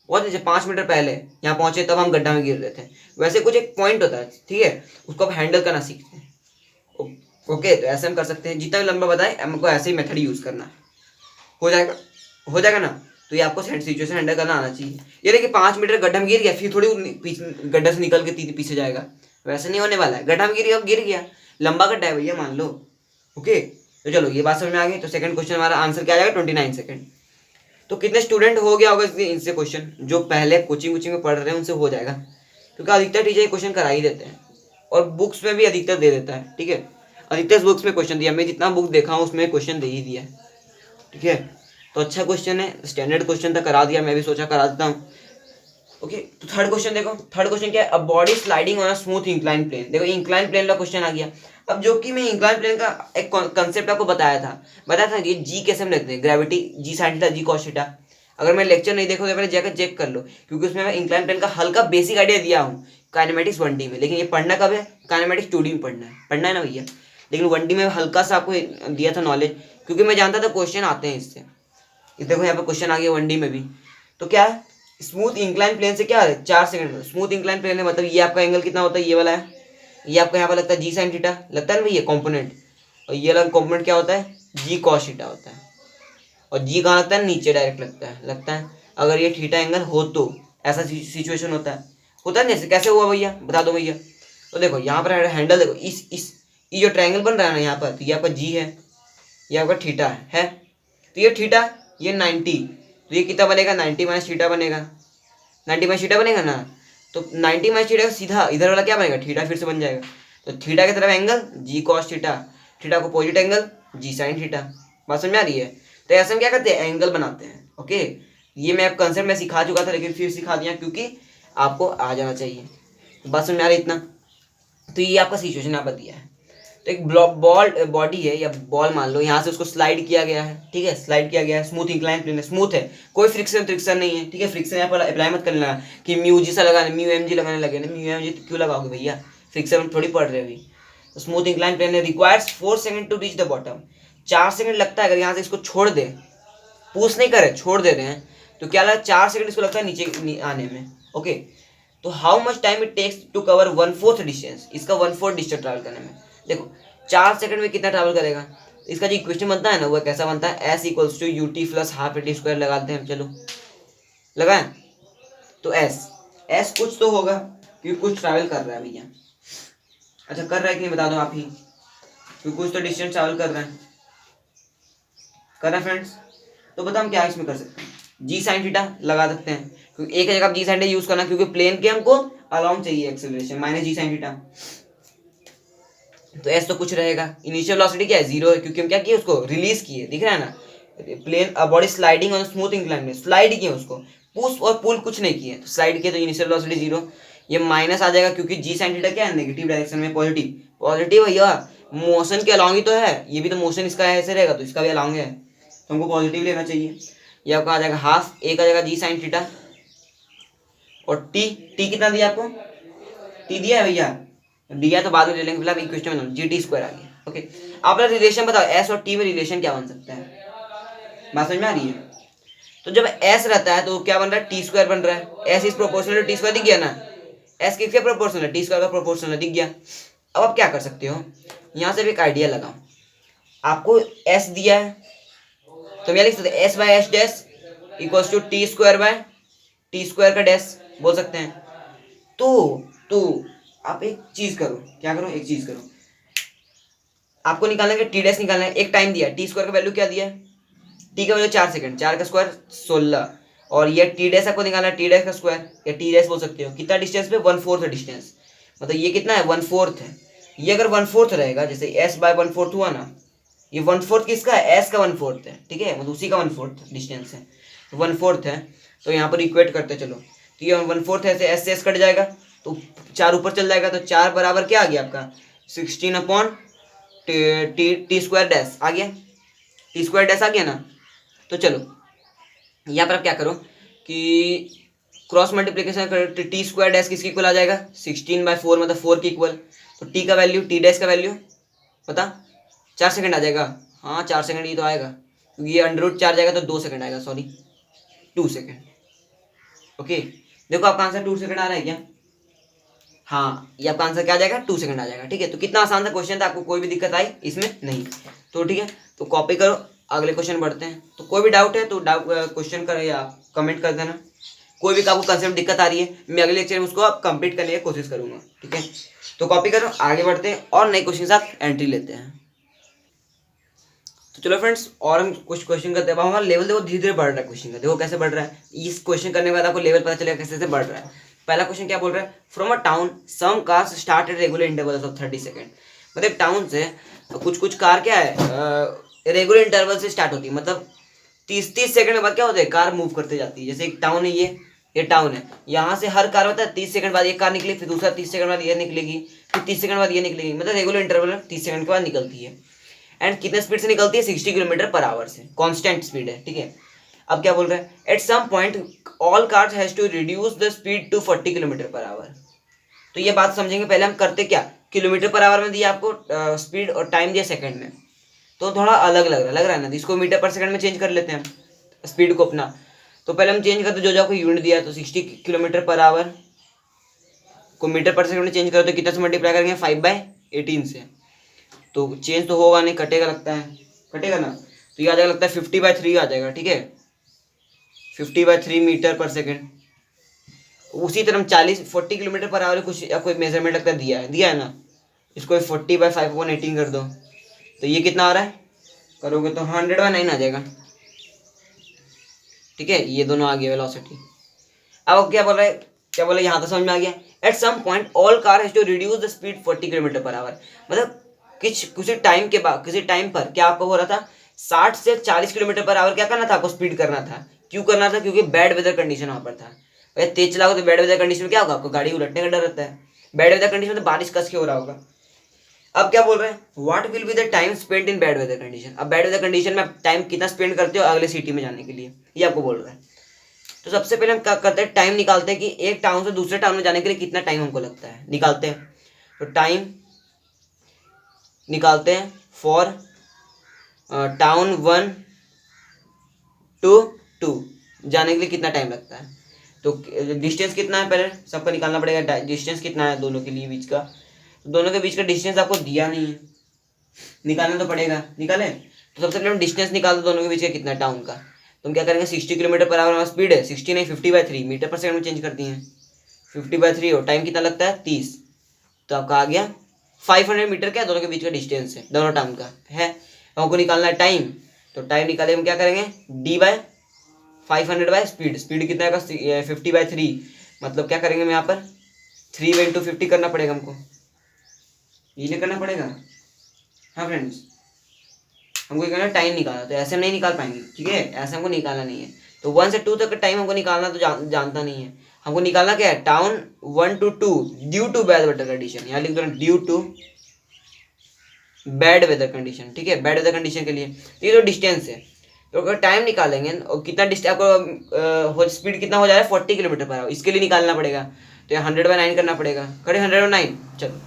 बहुत जैसे 5 मीटर पहले यहाँ पहुंचे तब हम गड्ढा में गिर रहे थे, वैसे कुछ एक पॉइंट होता है, ठीक है, उसको आप हैंडल करना सीखते हैं, ओके। तो ऐसे हम कर सकते हैं, जितना भी लंबा बताए हमको ऐसे ही मेथड यूज करना है, हो जाएगा ना। तो ये आपको सिचुएशन हैंडल करना आना चाहिए। ये देखिए 5 मीटर गड्ढा में गिर गया, फिर थोड़ी गड्ढा से निकल के पीछे जाएगा, वैसे नहीं होने वाला है, गड्ढा में गिर गया, लंबा गड्ढा है भैया मान लो, ओके। तो चलो ये बात समझ में आ गई। तो सेकंड क्वेश्चन हमारा आंसर क्या आ जाएगा, 29 सेकंड। तो कितने स्टूडेंट हो गया होगा इनसे क्वेश्चन, जो पहले कोचिंग में पढ़ रहे हैं उनसे हो जाएगा, क्योंकि अधिकतर टीचर ये क्वेश्चन करा ही देते हैं और बुक्स में भी अधिकतर दे देता है, ठीक है, अधिकतर बुक्स में क्वेश्चन दिया, मैं जितना बुक देखा हूँ उसमें क्वेश्चन दे ही दिया है, ठीक है। तो अच्छा क्वेश्चन है, स्टैंडर्ड क्वेश्चन था, करा दिया, मैं भी सोचा करा देता हूँ। ओके, तो थर्ड क्वेश्चन देखो, थर्ड क्वेश्चन क्या है, a body sliding on a smooth incline plane. देखो इंक्लाइन प्लेन का क्वेश्चन आ गया। अब जो कि मैं इंक्लाइन प्लेन का एक कंसेप्ट आपको बताया था कि जी कैसे हम लेते हैं, ग्रेविटी, जी साइन थीटा, जी कॉस थीटा। अगर मैं लेक्चर नहीं देखो तो पहले जाकर चेक कर लो, क्योंकि उसमें मैं इंक्लाइन प्लेन का हल्का बेसिक आइडिया दिया हूँ काइनेमेटिक्स 1D में। लेकिन ये पढ़ना कब है, काइनेमेटिक्स 2D में पढ़ना है ना भैया। लेकिन 1D में हल्का सा आपको दिया था नॉलेज, क्योंकि मैं जानता था क्वेश्चन आते हैं इससे। देखो यहाँ पे क्वेश्चन आ गया 1D में भी। तो क्या है, स्मूथ इंक्लाइन प्लेन से क्या है 4 सेकंड में स्मूथ इंक्लाइन प्लेन है, मतलब ये आपका एंगल कितना होता है, ये वाला है, ये आपका यहाँ पर लगता है जी साइन थीटा, लगता है ना भैया कॉम्पोनेंट। और ये वाला कॉम्पोनेंट क्या होता है, जी कॉस थीटा होता है। और जी कहाँ लगता है, नीचे डायरेक्ट लगता है अगर ये थीटा एंगल हो तो। ऐसा सिचुएशन होता है जैसे कैसे हुआ भैया, बता दो भैया। तो देखो यहाँ पर हैंडल देखो, इस ये जो ट्रायंगल बन रहा है ना यहाँ पर, तो ये आपका जी है, ये आपका थीटा है। तो ये थीटा, ये 90, तो ये कितना बनेगा, 90 माइनस थीटा बनेगा, 90 माइनस थीटा बनेगा ना। तो 90 माइनस थीटा सीधा इधर वाला क्या बनेगा, थीटा फिर से बन जाएगा। तो थीटा की तरफ एंगल जी कॉस थीटा, थीटा को अपोजिट एंगल जी साइन थीटा। बात समझ में आ रही है। तो ऐसे हम क्या करते हैं, एंगल बनाते हैं। ओके, ये मैं कंसेप्ट में सिखा चुका था, लेकिन फिर सिखा दिया क्योंकि आपको आ जाना चाहिए। बात समझ में आ रही इतना। तो ये आपका सिचुएशन यहाँ पर दिया है। तो एक बॉल बॉडी है या बॉल मान लो, यहाँ से उसको स्लाइड किया गया है, ठीक है, स्लाइड किया गया है, स्मूथ इंक्लाइन प्लेन है, स्मूथ है, कोई फ्रिक्शन नहीं है, ठीक है। फ्रिक्शन यहाँ पर अप्लाई मत करने लगा कि म्यू जी सा लगाने, म्यू एम जी लगाने लगे ना, म्यू एम जी क्यों लगाओगे भैया, फ्रिक्शन थोड़ी पड़ रहे अभी। तो स्मूथ इंक्लाइन प्लेन है, requires 4 second to reach the bottom. 4 second लगता है, अगर यहाँ से इसको छोड़ दे, पुश नहीं करे, छोड़ दे रहे हैं, तो क्या लगता है 4 सेकंड इसको लगता है नीचे आने में। ओके, तो how much time it takes to cover 1/4 distance, इसका 1/4 डिस्टेंस ट्रैवल करने में। देखो 4 सेकंड में कितना ट्रैवल करेगा, इसका जो इक्वेशन बनता है ना, वो कैसा बनता है, s equals to u t plus half a t square लगाते हैं हम, चलो लगाएं। तो एस कुछ तो होगा, क्योंकि कुछ ट्रैवल कर रहा है भैया। अच्छा कर रहा है कि नहीं बता दो आप ही, क्योंकि कुछ तो डिस्टेंस ट्रैवल कर रहा है फ्रेंड्स। तो बता हम क्या इसमें कर सकते हैं, जी साइन थीटा लगा सकते हैं, क्योंकि एक जगह जी साइन थीटा यूज करना, क्योंकि प्लेन के हमको अलोंग चाहिए एक्सेलरेशन, माइनस जी साइन थीटा। तो एस तो कुछ रहेगा, इनिशियल वेलोसिटी क्या है, 0 है, क्योंकि हम क्या किए, उसको रिलीज किए, दिख रहा है ना, plane body sliding on smooth incline में, स्लाइड किए उसको, पुश और पुल कुछ नहीं किए, तो स्लाइड किए, तो इनिशियल वेलोसिटी 0। ये माइनस आ जाएगा, क्योंकि जी साइन थीटा क्या है, नेगेटिव डायरेक्शन में, पॉजिटिव भैया, मोशन के अलोंग ही तो है, ये भी तो मोशन इसका ऐसे रहेगा, तो इसका भी अलोंग है, तो हमको पॉजिटिव लेना चाहिए। ये आपका आ जाएगा हाफ, एक आ जाएगा जी साइन थीटा, और टी कितना दिया आपको, टी दिया है भैया, दिया तो बाद में ले लेंगे, फिलहाल इक्वेशन में जी टी स्क्वायर आ गया। ओके, आप रिलेशन बताओ, एस और टी में रिलेशन क्या बन सकता है, बात समझ में आ रही है। तो जब एस रहता है तो क्या बन रहा है, टी स्क्वायर बन रहा है, s is proportional to t square, दिख गया ना, एस किसके प्रोपोर्शनल है, टी स्क्वायर का प्रोपोर्शनल है, दिख गया। अब आप क्या कर सकते हो, यहाँ से भी एक आइडिया लगाओ, आपको एस दिया है, तो मैं लिख सकते s by s dash equals to t square by t square का डैश बोल सकते हैं। तो आप एक चीज करो, क्या करो, एक चीज करो, आपको निकालना है टी डैश निकालना है, एक टाइम दिया, टी स्क्वायर का वैल्यू क्या दिया है, टी का वैल्यू 4 सेकंड, 4 का स्क्वायर 16, और ये टी डैश आपको निकालना है, टी डैश का स्क्वायर या टी डैश बोल सकते हो, कितना डिस्टेंस पे, 1/4 डिस्टेंस, मतलब ये कितना है, 1/4 है। ये अगर 1/4 रहेगा, जैसे एस बाय 1/4 हुआ ना, ये 1/4 किसका है, एस का 1/4 है, ठीक है, मतलब उसी का 1/4 डिस्टेंस है, 1/4 है। तो यहाँ पर इक्वेट करते चलो, तो ये 1/4 ऐसे एस से एस कट जाएगा, तो 4 ऊपर चल जाएगा, तो 4 बराबर क्या आ गया आपका, 16 अपॉन टी स्क्वायर डैश आ गया, टी स्क्वायर डैश आ गया ना। तो चलो यहाँ पर आप क्या करो कि क्रॉस मल्टीप्लीकेशन करो, टी स्क्वायर डैश किसके इक्वल आ जाएगा, 16/4, मतलब 4 के इक्वल। तो टी का वैल्यू, टी डैश का वैल्यू पता, 4 सेकंड आ जाएगा, हाँ 4 सेकंड ही तो आएगा, क्योंकि ये √4 जाएगा तो 2 सेकंड आएगा, सॉरी 2 सेकंड। ओके, देखो आपका आंसर 2 सेकंड आ रहा है क्या, हाँ ये आपका आंसर क्या आ जाएगा, 2 सेकंड आ जाएगा, ठीक है। तो कितना आसान सा क्वेश्चन था, आपको कोई भी दिक्कत आई इसमें नहीं, तो ठीक है, तो कॉपी करो, अगले क्वेश्चन बढ़ते हैं। तो कोई भी डाउट है तो क्वेश्चन कर या कमेंट कर देना, कोई भी आपको कंसेप्ट दिक्कत आ रही है, मैं अगले लेक्चर में उसको आप कंप्लीट करने की कोशिश करूंगा, ठीक है। तो कॉपी करो, आगे बढ़ते हैं और नए क्वेश्चन आप एंट्री लेते हैं। तो चलो फ्रेंड्स, और हम कुछ क्वेश्चन करते हैं, हमारा लेवल देखो धीरे धीरे बढ़ रहा है क्वेश्चन का, देखो कैसे बढ़ रहा है, इस क्वेश्चन करने के बाद आपको लेवल पता चलेगा कैसे से बढ़ रहा है। पहला क्वेश्चन क्या बोल रहा है, from a town some cars start at regular intervals of 30 second, मतलब टाउन से कुछ कार क्या है रेगुलर इंटरवल से स्टार्ट होती है, मतलब 30 सेकंड के बाद क्या होता है, कार मूव करते जाती है। जैसे एक टाउन है, ये टाउन है, यहाँ से हर कार होता है 30 सेकंड बाद एक कार निकली, फिर दूसरा 30 सेकंड बाद ये निकलेगी, फिर 30 सेकंड बाद ये निकलेगी, मतलब रेगुलर इंटरवल में 30 सेकंड के बाद निकलती है। एंड कितने स्पीड से निकलती है, 60 किलोमीटर पर आवर से, कॉन्स्टेंट स्पीड है, ठीक है। अब क्या बोल रहे हैं, at some point all cars has to reduce the speed to 40 kilometre per hour. तो ये बात समझेंगे, पहले हम करते क्या, किलोमीटर पर आवर में दिया आपको स्पीड और टाइम दिया सेकंड में, तो थोड़ा अलग लग रहा है ना, इसको मीटर पर सेकंड में चेंज कर लेते हैं हम स्पीड को अपना। तो पहले हम चेंज करते, जो आपको यूनिट दिया, तो 60 किलोमीटर पर आवर को मीटर पर सेकंड में चेंज करो तो कितना से मल्टीप्लाई करेंगे, 5/18 से। तो चेंज तो होगा नहीं, कटेगा, लगता है कटेगा ना, तो ये आ जाएगा, लगता है 50/3 आ जाएगा, ठीक है, 50/3 मीटर पर सेकंड। उसी तरह हम 40 किलोमीटर पर आवर कुछ या कोई मेजरमेंट लगता है, दिया है ना, इसको 40/5/18 कर दो, तो ये कितना आ रहा है, करोगे तो 100/9 आ जाएगा, ठीक है। ये दोनों आ गए वेलोसिटी। अब क्या बोल रहा है, क्या बोला, यहाँ तक समझ में आ गया। At some point all car has to reduce the speed 40 kilometre per hour, मतलब किसी टाइम के बाद, किसी टाइम पर क्या आपको हो रहा था, 60 से 40 किलोमीटर पर आवर क्या करना था आपको, स्पीड करना था। क्यों करना था, क्योंकि बैड वेदर कंडीशन वहाँ पर था। भाई तेज चलाओगे तो बैड वेदर कंडीशन में क्या होगा, आपको गाड़ी उलटने का डर रहता है। बैड वेदर कंडीशन में तो बारिश कस के हो रहा होगा। अब क्या बोल रहे हैं, what will be the time spend in bad weather condition. अब बैड वेदर कंडीशन में आप टाइम कितना स्पेंड करते हो अगले सिटी में जाने के लिए, ये आपको बोल रहा है। तो सबसे पहले हम क्या करते हैं, टाइम निकालते हैं कि एक टाउन से दूसरे टाउन में जाने के लिए कितना टाइम हमको लगता है, निकालते हैं। तो टाइम निकालते हैं फॉर टाउन 1 to 2 जाने के लिए कितना टाइम लगता है। तो डिस्टेंस कितना है, पहले सबको निकालना पड़ेगा, डिस्टेंस कितना है दोनों के लिए बीच का। दोनों के बीच का डिस्टेंस आपको दिया नहीं है, निकालना तो पड़ेगा, निकालें। तो सबसे पहले हम डिस्टेंस निकाल दो दोनों के बीच का कितना टाउन का। तो हम क्या करेंगे, 60 किलोमीटर पर आवर हमारा स्पीड है, 60 नहीं 50/3 मीटर पर सेकंड में चेंज करती हैं, 50/3 और टाइम कितना लगता है 30। तो आपका आ गया 500 मीटर, क्या दोनों के बीच का डिस्टेंस है, दोनों टाउन का है। हमको निकालना है टाइम, तो टाइम निकाले हम क्या करेंगे, D/500 बाय स्पीड, स्पीड कितना है 50/3, मतलब क्या करेंगे हम यहाँ पर 3/50 करना पड़ेगा हमको, ये नहीं करना पड़ेगा। हाँ फ्रेंड्स, हमको ये करना है टाइम निकालना, तो ऐसे हम नहीं निकाल पाएंगे, ठीक है, ऐसे हमको निकालना नहीं है। तो 1 से 2 तक का टाइम हमको निकालना तो जानता नहीं है। हमको निकालना क्या है, town 1 to 2 due to bad weather condition, यहाँ लिख दो due to bad weather condition, ठीक है, बैड वेदर कंडीशन के लिए। तो ये जो डिस्टेंस है, तो अगर टाइम निकालेंगे और कितना डिस्टेंस आपको स्पीड कितना हो जा रहा है 40 किलोमीटर पर आवर, इसके लिए निकालना पड़ेगा। तो ये 100/9 करना पड़ेगा, करे 100/9, चलो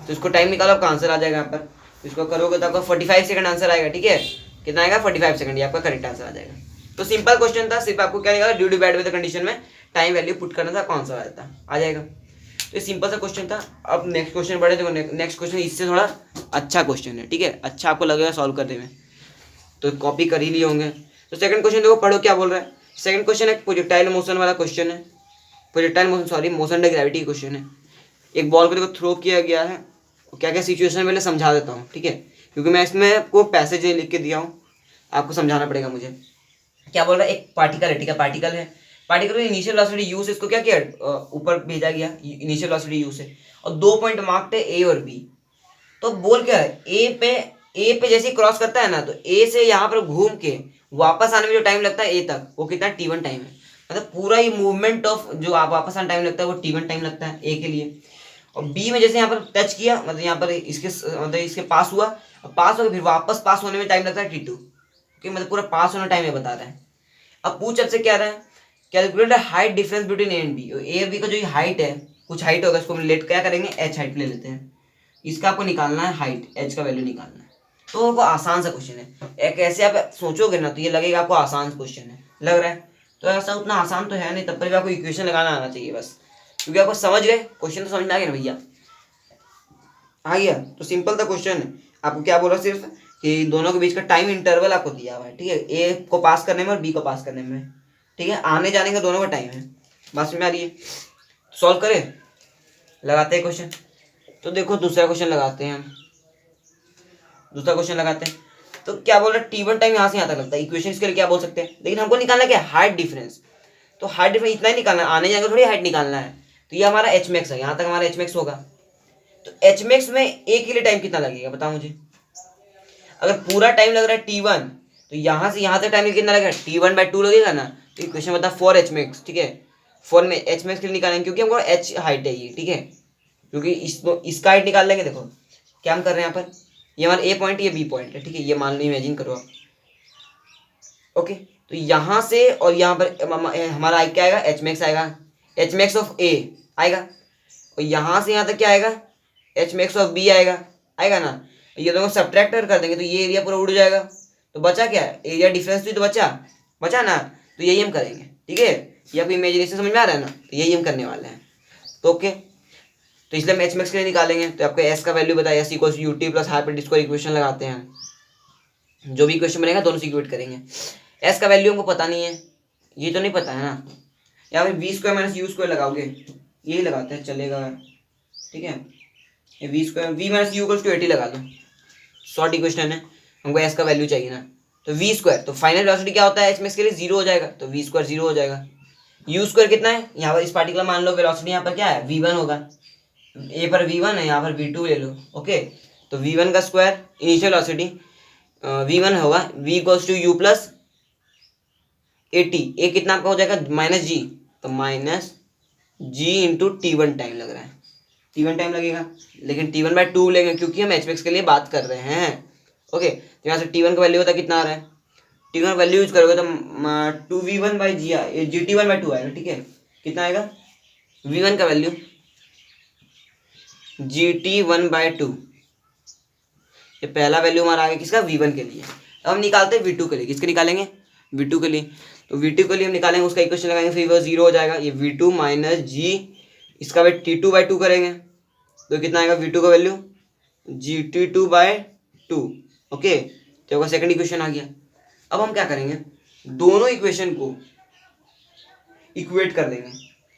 तो इसको टाइम निकालो, आपका आंसर आ जाएगा यहाँ पर। इसको करोगे तो आपका 45 सेकंड आंसर आएगा, ठीक है, कितना आएगा 45 सेकंड, ये आपका करेक्ट आंसर आ जाएगा। तो सिंपल क्वेश्चन था, सिर्फ आपको क्या निकाला, due to bad weather condition में टाइम वैल्यू पुट करना था, कौन सा आ जाएगा। तो सिंपल सा क्वेश्चन था। अब नेक्स्ट क्वेश्चन बढ़े, देखो नेक्स्ट क्वेश्चन इससे थोड़ा अच्छा क्वेश्चन है, ठीक है, अच्छा आपको लगेगा सॉल्व करने में, तो कॉपी कर ही लिए होंगे। तो सेकंड क्वेश्चन देखो, पढ़ो क्या बोल रहा है। सेकंड क्वेश्चन एक प्रोजेक्टाइल मोशन वाला क्वेश्चन है, मोशन एंड ग्रेविटी क्वेश्चन है। एक बॉल को देखो थ्रो किया गया है, क्या क्या सिचुएशन पहले समझा देता हूँ, ठीक है, क्योंकि मैं इसमें आपको पैसेज लिख के दिया हूँ, आपको समझाना पड़ेगा मुझे। क्या बोल रहा है, एक पार्टिकल है, ठीक है, पार्टिकल इनिशियल वेलोसिटी यू से इसको क्या किया, ऊपर भेजा गया इनिशियल वेलोसिटी यू से, और 2 पॉइंट मार्क्ड है ए और बी। तो बोल क्या है, ए पे जैसे क्रॉस करता है ना, तो ए से यहाँ पर घूम के वापस आने में जो टाइम लगता है ए तक, वो कितना T1 टाइम है। मतलब पूरा ये मूवमेंट ऑफ जो आप वापस आने टाइम लगता है वो T1 टाइम लगता है ए के लिए। और बी में जैसे यहाँ पर टच किया, मतलब यहाँ पर इसके पास हुआ, और पास होकर फिर वापस पास होने में टाइम लगता है T2, कि मतलब पूरा पास होने टाइम ये बता रहा है। अब पूछ आपसे क्या रहा है, calculate the height difference between A and B. A और बी का जो हाइट है, कुछ हाइट होगा, इसको हम लेट क्या करेंगे, एच हाइट ले लेते हैं, इसका आपको निकालना है हाइट, एच का वैल्यू निकालना है। तो वो आसान सा क्वेश्चन है, एक ऐसे आप सोचोगे ना तो ये लगेगा आपको आसान क्वेश्चन है, लग रहा है, तो ऐसा उतना आसान तो है नहीं, तब पर भी आपको इक्वेशन लगाना आना चाहिए बस, क्योंकि आपको समझ गए, क्वेश्चन तो समझ में आ गया ना भैया, आ गया। तो सिंपल था क्वेश्चन है, आपको क्या बोला सिर्फ कि दोनों के बीच का टाइम इंटरवल आपको दिया हुआ है, ठीक है, ए को पास करने में और बी को पास करने में, ठीक है, आने जाने का दोनों का टाइम है, बस में आ रही है। सॉल्व करें, लगाते हैं क्वेश्चन। तो देखो दूसरा क्वेश्चन लगाते हैं हम, दूसरा क्वेश्चन लगाते हैं। तो क्या बोल रहा है, T1 टाइम यहाँ से यहाँ तक लगता है, इक्वेशन इसके लिए क्या बोल सकते हैं, लेकिन हमको निकालना क्या है, हाइट डिफरेंस। तो हाइट डिफरेंस इतना ही निकालना है, आने जाने थोड़ी हाइट निकालना है। तो ये हमारा एच मैक्स है, यहाँ तक हमारा एच मैक्स होगा। तो एच मैक्स में ए के लिए टाइम कितना लगेगा बताओ मुझे। अगर पूरा टाइम लग रहा है T1, तो यहाँ से यहाँ तक टाइम कितना लगेगा, T1/2 लगेगा ना। तो इक्वेशन बता 4h max, ठीक है। 4h max के लिए निकालेंगे क्योंकि हमको h हाइट है ये, ठीक है, क्योंकि इसका हाइट निकाल लेंगे। देखो क्या हम कर रहे हैं यहाँ पर, ये हमारा ए पॉइंट, ये बी पॉइंट है, ठीक है, ये मान लो, इमेजिन करो आप। ओके, तो यहाँ से और यहाँ पर हमारा आई क्या आएगा, h max आएगा, h max ऑफ ए आएगा, और यहाँ से यहाँ तक क्या आएगा, h max ऑफ बी आएगा, आएगा ना। ये दोनों सब्ट्रैक्ट कर देंगे तो ये एरिया पूरा उड़ जाएगा, तो बचा क्या, एरिया डिफरेंस भी तो बचा ना। तो यही हम करेंगे, ठीक है। ये आपको इमेजिनेशन समझ में आ रहा है ना, तो यही हम करने वाले हैं। तो ओके, तो इसलिए हम एच मैक्स के लिए निकालेंगे। तो आपको एस का वैल्यू बताया, S equals you t plus half square equation लगाते हैं, जो भी इक्वेशन बनेगा दोनों से इक्वेट करेंगे। एस का वैल्यू हमको पता नहीं है, ये तो नहीं पता है ना, यहाँ पे v square minus u square लगाओगे, यही लगाते हैं चलेगा, ठीक है। ये v square v minus u equals to 80 लगा दो, शॉर्ट इक्वेशन है, हमको एस का वैल्यू चाहिए ना। तो वी स्क्वायर, तो फाइनल वेलोसिटी क्या होता है एच मैक्स के लिए, 0 हो जाएगा, तो वी स्क्वायर 0 हो जाएगा। यू स्क्वायर कितना है, यहाँ पर इस पार्टिकुलर मान लो वेलोसिटी यहाँ पर क्या है, v1 होगा, ए पर v1 है, यहाँ पर v2 ले लो। ओके, तो v1 का स्क्वायर इनिशियल वेलोसिटी v1 होगा, v equals to u plus 80, a कितना आपका हो जाएगा माइनस जी, तो माइनस जी इंटू T1 टाइम लग रहा है, T1 टाइम लगेगा, लेकिन T1/2 लेंगे क्योंकि हम एच मैक्स के लिए बात कर रहे हैं। ओके, तो यहाँ से T1 का वैल्यू होता है कितना आ रहा है, T1 वैल्यू यूज करोगे तो 2v1/GT1/2 आएगा, ठीक है। कितना आएगा, v1 का वैल्यू GT1/2, ये पहला वैल्यू हमारा आ गया किसका, v1 के लिए। अब हम निकालते हैं v2 के लिए, किसके निकालेंगे, v2 के लिए। तो v2 के लिए हम निकालेंगे, उसका इक्वेशन लगाएंगे, फिर वो 0 हो जाएगा, ये v2 माइनस जी, इसका वैल्यू T2/2 करेंगे, तो कितना आएगा v2 का वैल्यू GT2/2। ओके, तो आपका सेकंड इक्वेशन आ गया। अब हम क्या करेंगे, दोनों इक्वेशन को इक्वेट कर देंगे।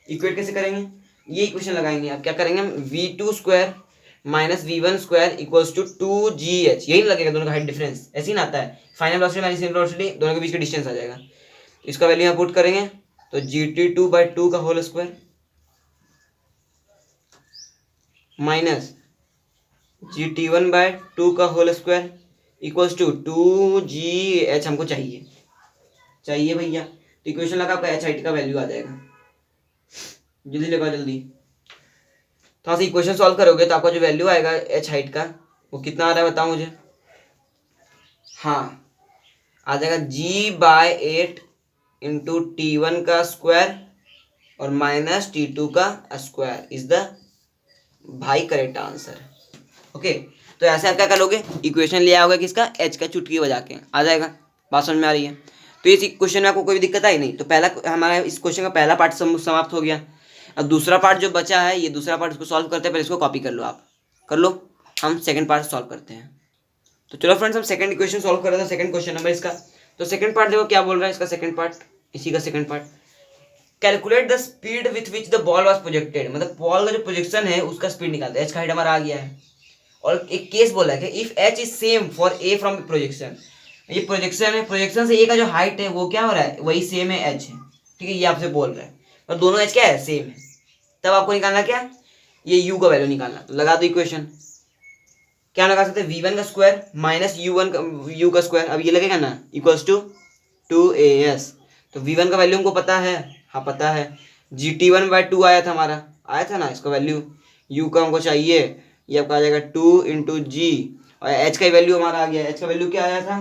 इक्वेट कैसे करेंगे, ये इक्वेशन लगाएंगे, अब क्या करेंगे हम, v2 स्क्वायर माइनस v1 square equals to 2gh, यही लगेगा दोनों का हाइट डिफरेंस, ऐसे ही ना आता है, final velocity minus initial velocity, दोनों के बीच का डिस्टेंस आ जाएगा। इसका वैल्यू यहाँ पुट करेंगे, तो GT2/2 का होल स्क्वायर माइनस GT1/2 का whole square equals to 2gh, हमको चाहिए भैया। तो इक्वेशन लगा, आपका एच हाइट का वैल्यू आ जाएगा, जल्दी लगा जल्दी। तो से इक्वेशन सॉल्व करोगे तो आपका जो वैल्यू आएगा एच हाइट का, वो कितना आ रहा है बताओ मुझे। हाँ, आ जाएगा g/8 इंटू T1 का स्क्वायर और माइनस T2 का स्क्वायर इज द भाई करेक्ट आंसर। ओके, तो ऐसे आप क्या करोगे, इक्वेशन ले आओगे किसका, एच का, चुटकी बजा के आ जाएगा। बात समझ में आ रही है। तो इस क्वेश्चन में आपको कोई दिक्कत आई नहीं, तो पहला हमारा इस क्वेश्चन का पहला पार्ट समाप्त हो गया। अब दूसरा पार्ट जो बचा है, ये दूसरा पार्ट इसको सॉल्व करते हैं, पहले इसको कॉपी कर लो, आप कर लो, हम सेकंड पार्ट सॉल्व करते हैं। तो चलो फ्रेंड्स, हम सेकंड इक्वेशन सॉल्व कर रहे थे, सेकंड क्वेश्चन नंबर इसका। तो सेकंड पार्ट देखो क्या बोल रहा है, इसका सेकंड पार्ट, इसी का second part, calculate the speed with which the ball was projected, मतलब बॉल का जो प्रोजेक्शन है उसका स्पीड निकालते हैं। एच का हाइट हमारा आ गया है, और एक केस बोला है कि if H is same for a from projection, ये प्रोजेक्शन है, प्रोजेक्शन से ए का जो हाइट है वो क्या हो रहा है, वही सेम है एच है, ठीक है, ये आपसे बोल रहा है, और दोनों एच क्या है, सेम है। तब आपको निकालना क्या, ये यू का वैल्यू निकालना। तो लगा दो इक्वेशन, क्या लगा सकते हैं, v1 का स्क्वायर माइनस यू का स्क्वायर, अब ये लगेगा ना, इक्वल्स टू 2as। तो v1 का वैल्यू हमको पता है, हाँ पता है, GT1/2 आया था हमारा, आया था ना इसका वैल्यू, u का हमको चाहिए, ये आपका आ जाएगा 2 इंटू जी, और h का वैल्यू हमारा आ गया, h का वैल्यू क्या आया था,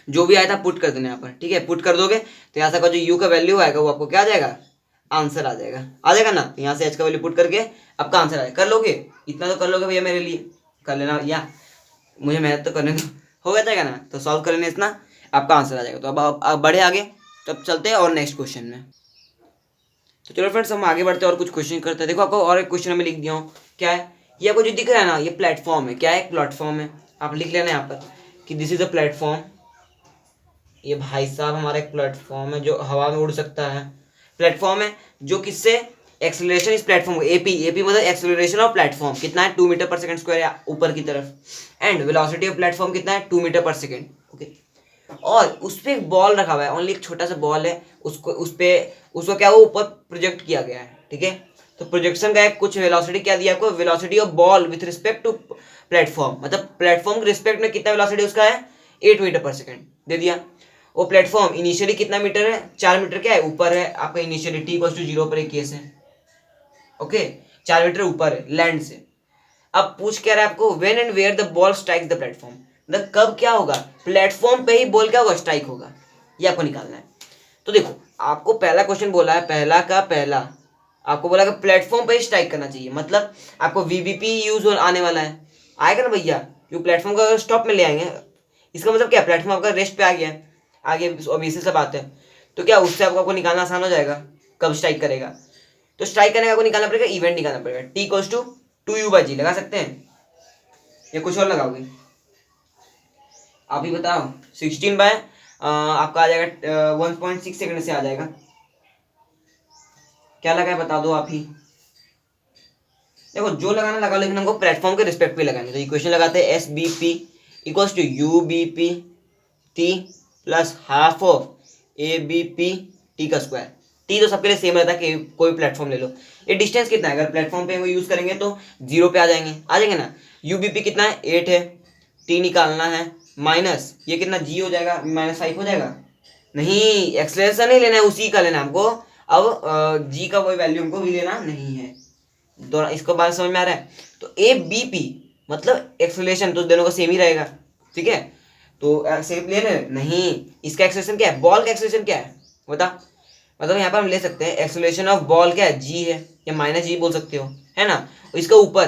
जो भी आया था पुट कर देना यहाँ पर, ठीक है, पुट कर दोगे तो यहाँ से जो u का वैल्यू आएगा वो आपको क्या आ जाएगा, आंसर आ जाएगा ना। तो यहाँ से h का वैल्यू पुट करके आपका आंसर आएगा। कर लोगे, इतना तो कर लोगे भैया, मेरे लिए कर लेना भैया, मुझे मेहनत तो करने दो, हो जाएगा ना। तो सॉल्व कर लेना, इतना आपका आंसर आ जाएगा। तो अब बढ़े आगे, तब चलते हैं और नेक्स्ट क्वेश्चन में। तो चलो फ्रेंड्स, हम आगे बढ़ते हैं और कुछ क्वेश्चन करते हैं। देखो आपको और एक क्वेश्चन में लिख दिया हूँ, क्या है ये, आपको जो दिख रहा है ना, ये प्लेटफॉर्म है, क्या है, प्लेटफॉर्म है। आप लिख लेना यहाँ पर कि दिस इज अ प्लेटफॉर्म, ये भाई साहब हमारा एक प्लेटफॉर्म है जो हवा में उड़ सकता है, प्लेटफॉर्म है जो किससे, एक्सेलरेशन इस प्लेटफॉर्म को, एपी मतलब एक्सेलरेशन ऑफ प्लेटफॉर्म कितना है, 2 मीटर पर सेकंड स्क्वायर या ऊपर की तरफ, एंड वेलोसिटी ऑफ प्लेटफॉर्म कितना है, 2 मीटर पर सेकंड। ओके, और उस पर एक बॉल रखा हुआ है, ओनली एक छोटा सा बॉल है, उसको क्या वो ऊपर प्रोजेक्ट किया गया है, ठीक है। तो प्रोजेक्शन का एक कुछ वेलोसिटी क्या दिया आपको, velocity of ball with respect to platform, मतलब प्लेटफॉर्म के रिस्पेक्ट में कितना वेलोसिटी उसका है, 8 मीटर/सेकेंड दे दिया। वो प्लेटफॉर्म इनिशियली कितना मीटर है, 4 मीटर क्या है ऊपर है आपका इनिशियली, t=0 पर एक केस है। ओके 4 मीटर ऊपर है लैंड से। अब पूछ क्या रहा है आपको, when and where the ball strikes the platform, मतलब कब क्या होगा, प्लेटफॉर्म पे ही बॉल क्या होगा, स्ट्राइक होगा, ये आपको निकालना है। तो देखो आपको पहला क्वेश्चन बोला है, पहला का पहला आपको बोला कि प्लेटफॉर्म पे ही स्ट्राइक करना चाहिए, मतलब आपको वीबीपी यूज आने वाला है, आएगा ना भैया, क्योंकि प्लेटफॉर्म को स्टॉप में ले आएंगे, इसका मतलब क्या, प्लेटफॉर्म आपका रेस्ट पे आ गया है, आगे ऑब्वियसली सा बात है। तो क्या उससे आपको निकालना आसान हो जाएगा कब स्ट्राइक करेगा। तो स्ट्राइक करने का आपको निकालना पड़ेगा, इवेंट निकालना पड़ेगा, t=2u/g लगा सकते हैं या कुछ और लगाओगे, आप ही बताओ। 16 बाय आपका आ जाएगा 1.6 सेकंड से आ जाएगा, क्या लगा है बता दो आप ही। देखो जो लगाना लगा, लेकिन हमको प्लेटफॉर्म के रिस्पेक्ट पे लगाएंगे, तो इक्वेशन लगाते हैं SBP=UBP t + ½ टी तो सबके लिए सेम रहता है कि कोई प्लेटफॉर्म ले लो। ये डिस्टेंस कितना है, अगर प्लेटफॉर्म पे यूज करेंगे तो 0 पे आ जाएंगे ना। यूबीपी कितना है, 8 है, टी निकालना है, माइनस ये कितना जी हो जाएगा, -5 हो जाएगा, नहीं एक्सलेशन नहीं लेना है, उसी का लेना हमको। अब जी का कोई वैल्यू हमको भी लेना नहीं है, दोनों इसको बात समझ में आ रहा है। तो ए बी पी मतलब एक्सेलरेशन तो दोनों का सेम ही रहेगा, ठीक है। तो सेम ले रहे नहीं, इसका एक्सेलरेशन क्या है, बॉल का एक्सेलरेशन क्या है बता, मतलब यहाँ पर हम ले सकते हैं एक्सेलरेशन ऑफ बॉल क्या है, जी है, या -g बोल सकते हो, है ना, इसका ऊपर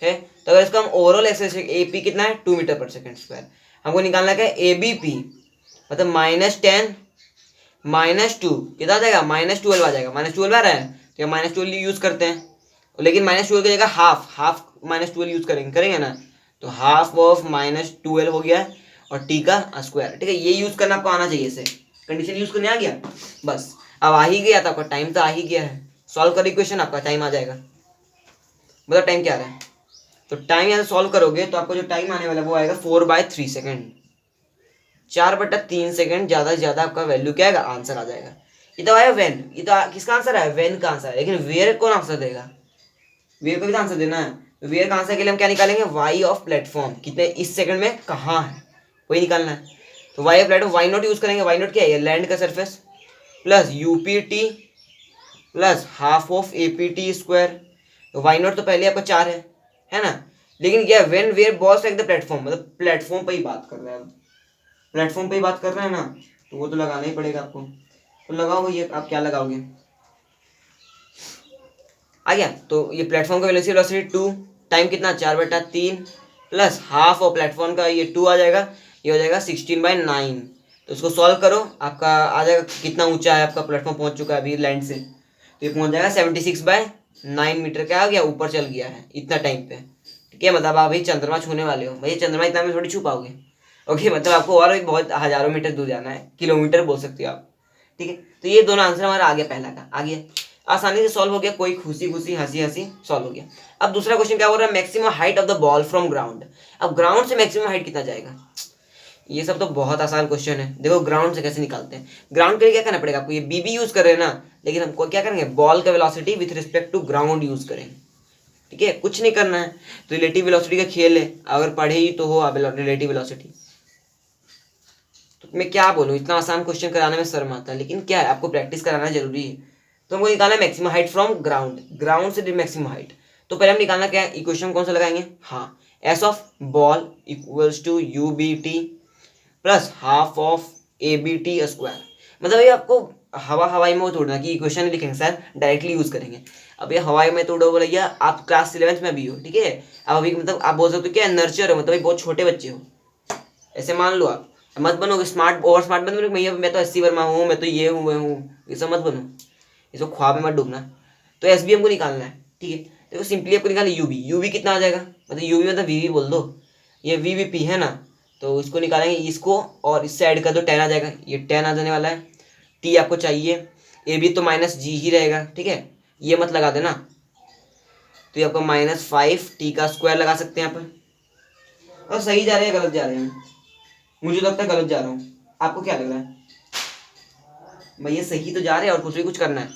है। तो अगर इसका हम ओवरऑल एक्सेलरेशन ए पी कितना है, 2 मीटर/सेकेंड स्क्वायर, हमको निकालना क्या है, ए बी पी मतलब -10 -2 कितना आ जाएगा, -12 आ जाएगा, -12 आ रहा है, तो ये -12 यूज करते हैं, लेकिन -12 की जगह हाफ -12 यूज करेंगे ना, तो ½ ऑफ -12 हो गया, और टी का स्क्वायर, ठीक है, ये यूज करना आपको आना चाहिए, इसे कंडीशन यूज करने आ गया, बस अब आ ही गया था, आपका टाइम तो आ ही गया है, सॉल्व कर इक्वेशन, आपका टाइम आ जाएगा, बताओ टाइम क्या आ रहा है। तो टाइम यहाँ से सॉल्व करोगे तो आपको जो टाइम आने वाला है वो आएगा 4/3 सेकेंड, 4/3 सेकेंड, ज्यादा से ज्यादा आपका वैल्यू क्या आएगा, आंसर आ जाएगा। ये तो आया वेन, ये तो किसका आंसर है, वेन का आंसर है, लेकिन वेयर कौन आंसर देगा, वेयर को भी तो आंसर देना है। तो वेयर का आंसर के लिए हम क्या निकालेंगे, वाई ऑफ प्लेटफॉर्म कितने इस सेकंड में कहाँ है, वही निकालना है। तो y of platform y not use करेंगे, वाई नॉट क्या है, लैंड का surface, plus u p t plus ½ of a p t square, y not तो पहले आपका 4 है ना, लेकिन क्या when where boss like the platform, मतलब प्लेटफॉर्म पे ही बात कर रहे हैं, प्लेटफॉर्म पे ही बात कर रहे हैं ना, तो वो तो लगाना ही पड़ेगा आपको, तो लगाओ ये, आप क्या लगाओगे, आ गया। तो ये प्लेटफॉर्म का वेलोसिटी 2, टाइम कितना 4/3 प्लस ½ और प्लेटफॉर्म का ये 2 आ जाएगा, ये हो जाएगा 16/9। तो इसको सॉल्व करो, आपका आ जाएगा कितना ऊंचा है आपका प्लेटफॉर्म, पहुंच चुका है अभी लैंड से, तो ये पहुंच जाएगा 76/9 मीटर, क्या आ गया, ऊपर चल गया है इतना टाइम पे, ठीक है। मतलब आप अभी चंद्रमा छूने वाले हो, भाई चंद्रमा इतना में थोड़ी छू पाओगे, ओके, मतलब आपको और भी बहुत हजारों मीटर दूर जाना है, किलोमीटर बोल सकते हो आप, ठीक है। तो ये दोनों आंसर हमारा आ गया, पहला का आ गया, आसानी से सॉल्व हो गया, कोई खुशी खुशी हंसी हंसी सॉल्व हो गया। अब दूसरा क्वेश्चन क्या हो रहा है, maximum height of the ball from ground, अब ग्राउंड से मैक्सिमम हाइट कितना जाएगा, ये सब तो बहुत आसान क्वेश्चन है। देखो ग्राउंड से कैसे निकालते हैं, ग्राउंड के लिए क्या करना पड़ेगा आपको, ये बीबी यूज कर रहे हैं ना, लेकिन हमको क्या करेंगे, बॉल का velocity with respect to ground use करेंगे, ठीक है, कुछ नहीं करना है, तो रिलेटिव वेलोसिटी का खेल है, अगर पढ़े ही तो हो आप रिलेटिव वेलोसिटी। तो मैं क्या बोलूँ, इतना आसान क्वेश्चन कराने में शर्म आता है, लेकिन क्या है आपको प्रैक्टिस कराना जरूरी है। तो हमको निकालना है maximum height from ground, ground से मैक्सिमम हाइट, तो पहले हम निकालना क्या है, इक्वेशन कौन सा लगाएंगे, हाँ s of ball equals to u b t plus ½ of a b t square, मतलब ये आपको हवाई में तोड़ना कि इक्वेशन नहीं लिखेंगे सर, डायरेक्टली यूज करेंगे। अब ये हवाई में तोड़ो भैया, आप क्लास 11th में भी हो, ठीक है, अब अभी मतलब आप बोल सकते हो क्या नर्चर हो, मतलब बहुत छोटे बच्चे हो, ऐसे मान लो आप, मत बनो स्मार्ट, ओवर स्मार्ट मत बनो, मैं तो 80 वर्मा हूँ, मैं तो ये हूँ, मैं हूँ, ये सब मत बनो, ये सब ख्वाब में मत डूबना। तो एस बी हमको निकालना है, ठीक है। देखो सिंपली आपको निकालना यूवी, यूवी कितना आ जाएगा, मतलब यूवी मतलब वीवी बोल दो, ये वी वी पी है ना, तो इसको निकालेंगे, इसको और इससे ऐड कर दो, 10 आ जाएगा, ये 10 आ जाने वाला है। टी आपको चाहिए, ए बी तो -g ही रहेगा, ठीक है, ये मत लगा देना, तो ये आपको -5 टी का स्क्वायर लगा सकते हैं यहाँ पर। और सही जा रहे हैं गलत जा रहे हैं, मुझे लगता है गलत जा रहा हूँ, आपको क्या लग रहा है, भैया सही तो जा रहे हैं, और कुछ भी कुछ करना है,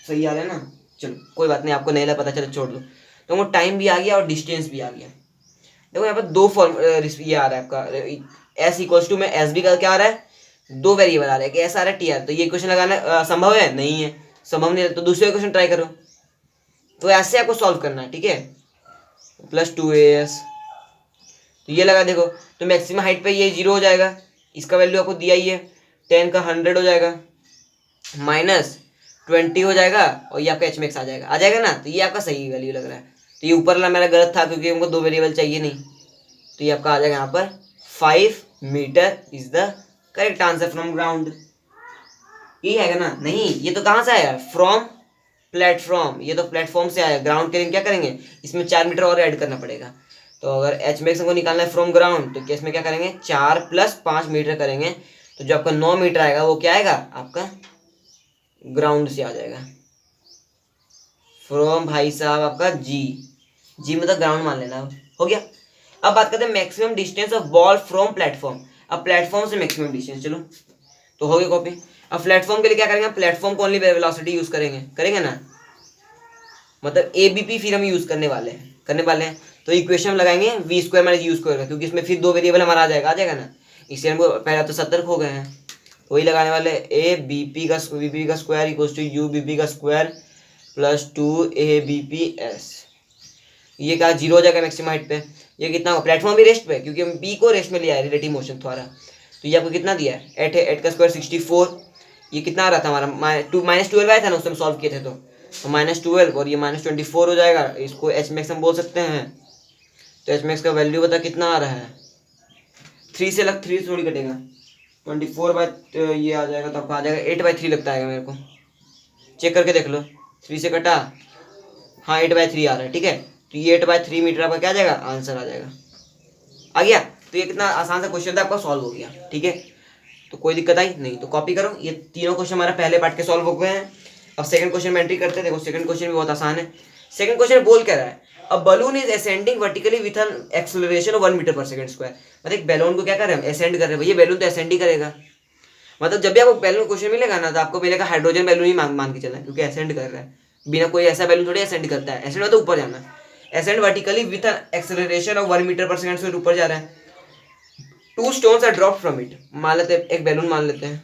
सही आ रहा है ना, चलो कोई बात नहीं, आपको नहीं लगा पता, चलो छोड़ दो। तो वो टाइम भी आ गया और डिस्टेंस भी आ गया। देखो यहाँ पर दो फॉर्म ये आ रहा है आपका एस इक्वल्स टू में एस बी का क्या आ रहा है, 2 वेरिएबल आ रहा है कि एस आ रहा है टी आ रहा है, तो ये इक्वेशन लगाना संभव है, नहीं है, संभव नहीं है, तो दूसरे इक्वेशन ट्राई करो। तो ऐसे आपको सॉल्व करना है, ठीक है। प्लस 2as, तो ये लगा देखो, तो मैक्सिमम हाइट पे ये 0 हो जाएगा, इसका वैल्यू आपको दिया ही है, 10 का 100 हो जाएगा, माइनस 20 हो जाएगा, और ये आपका एच मैक्स आ जाएगा ना। तो ये आपका सही वैल्यू लग रहा है। तो ये ऊपर वाला मेरा गलत था क्योंकि हमको 2 वेरिएबल चाहिए नहीं, तो ये आपका आ जाएगा यहाँ पर 5 metre is the correct answer from ground. ये है ना, नहीं ये तो कहाँ से आया, फ्रॉम प्लेटफॉर्म, ये तो प्लेटफॉर्म से आया। ग्राउंड के लिए क्या करेंगे, इसमें 4 मीटर और ऐड करना पड़ेगा। तो अगर एच मैक्स को निकालना है फ्रॉम ग्राउंड, तो केस में क्या करेंगे, 4 + 5 मीटर करेंगे, तो जो आपका 9 मीटर आएगा वो क्या आएगा, आपका ग्राउंड से आ जाएगा। फ्रॉम भाई साहब आपका जी मतलब ग्राउंड मान लेना, हो गया। अब बात करते हैं maximum distance of ball from platform. अब प्लेटफॉर्म से मैक्सिमम डिस्टेंस, चलो तो हो गया कॉपी। अब प्लेटफॉर्म के लिए क्या करेंगे, प्लेटफॉर्म को ओनली वेलोसिटी यूज करेंगे ना, मतलब एबीपी फिर हम यूज करने वाले हैं। तो इक्वेशन लगाएंगे v² - u² का, क्योंकि इसमें फिर 2 वेरिएबल हमारा आ जाएगा ना, इसलिए हमको पहले तो सतर्क हो गए हैं। तो वही लगाने वाले ए बी पी का square equals to u b p का स्क्वायर प्लस 2abps। ये क्या 0 हो जाएगा मैक्सिमम हाइट पे, ये कितना होगा, प्लेटफॉर्म भी रेस्ट पे, क्योंकि हम बी को रेस्ट में लिया है रिलेटिव मोशन द्वारा। तो ये आपको कितना दिया है, 8 का स्क्वायर 64, ये कितना आ रहा था हमारा, -12 आया था ना उस समय सॉल्व किए थे, तो -12 और ये -24 हो जाएगा। इसको एच मैक्स हम बोल सकते हैं। तो एच मैक्स का वैल्यू बता कितना आ रहा है, 3 से 3 थोड़ी कटेगा, 24 ये आ जाएगा, तो आपका आ जाएगा 8/3 लगता है मेरे को, चेक करके देख लो, 3 से कटा, हाँ 8/3 आ रहा है, ठीक है। तो ये 8/3 मीटर आपका क्या आ जाएगा, आंसर आ जाएगा, आ गया। तो ये कितना आसान सा क्वेश्चन था, आपका सॉल्व हो गया, ठीक है। तो कोई दिक्कत आई नहीं, तो कॉपी करो। ये तीनों क्वेश्चन हमारा पहले पार्ट के सॉल्व हो गए हैं। अब सेकंड क्वेश्चन में एंट्री करते हैं। देखो सेकंड क्वेश्चन भी बहुत आसान है। सेकंड क्वेश्चन बोल क्या रहा है, a balloon is ascending vertically with an acceleration of 1 metre per second square. मतलब एक बैलून को क्या कर रहे हैं, असेंड कर रहे हैं। भैया बैलून तो असेंड ही करेगा, मतलब जब भी आपको बैलून क्वेश्चन मिलेगा ना, तो आपको मिलेगा हाइड्रोजन बैलून ही मान के चलना है, क्योंकि असेंड कर रहा है। बिना कोई ऐसा बैलून थोड़ी असेंड करता है, असेंड मतलब ऊपर जाना, ascend vertically with an acceleration of 1 metre per second square, ऊपर जा रहा है। 2 stones are dropped from it, मान लेते हैं एक बैलून मान लेते हैं,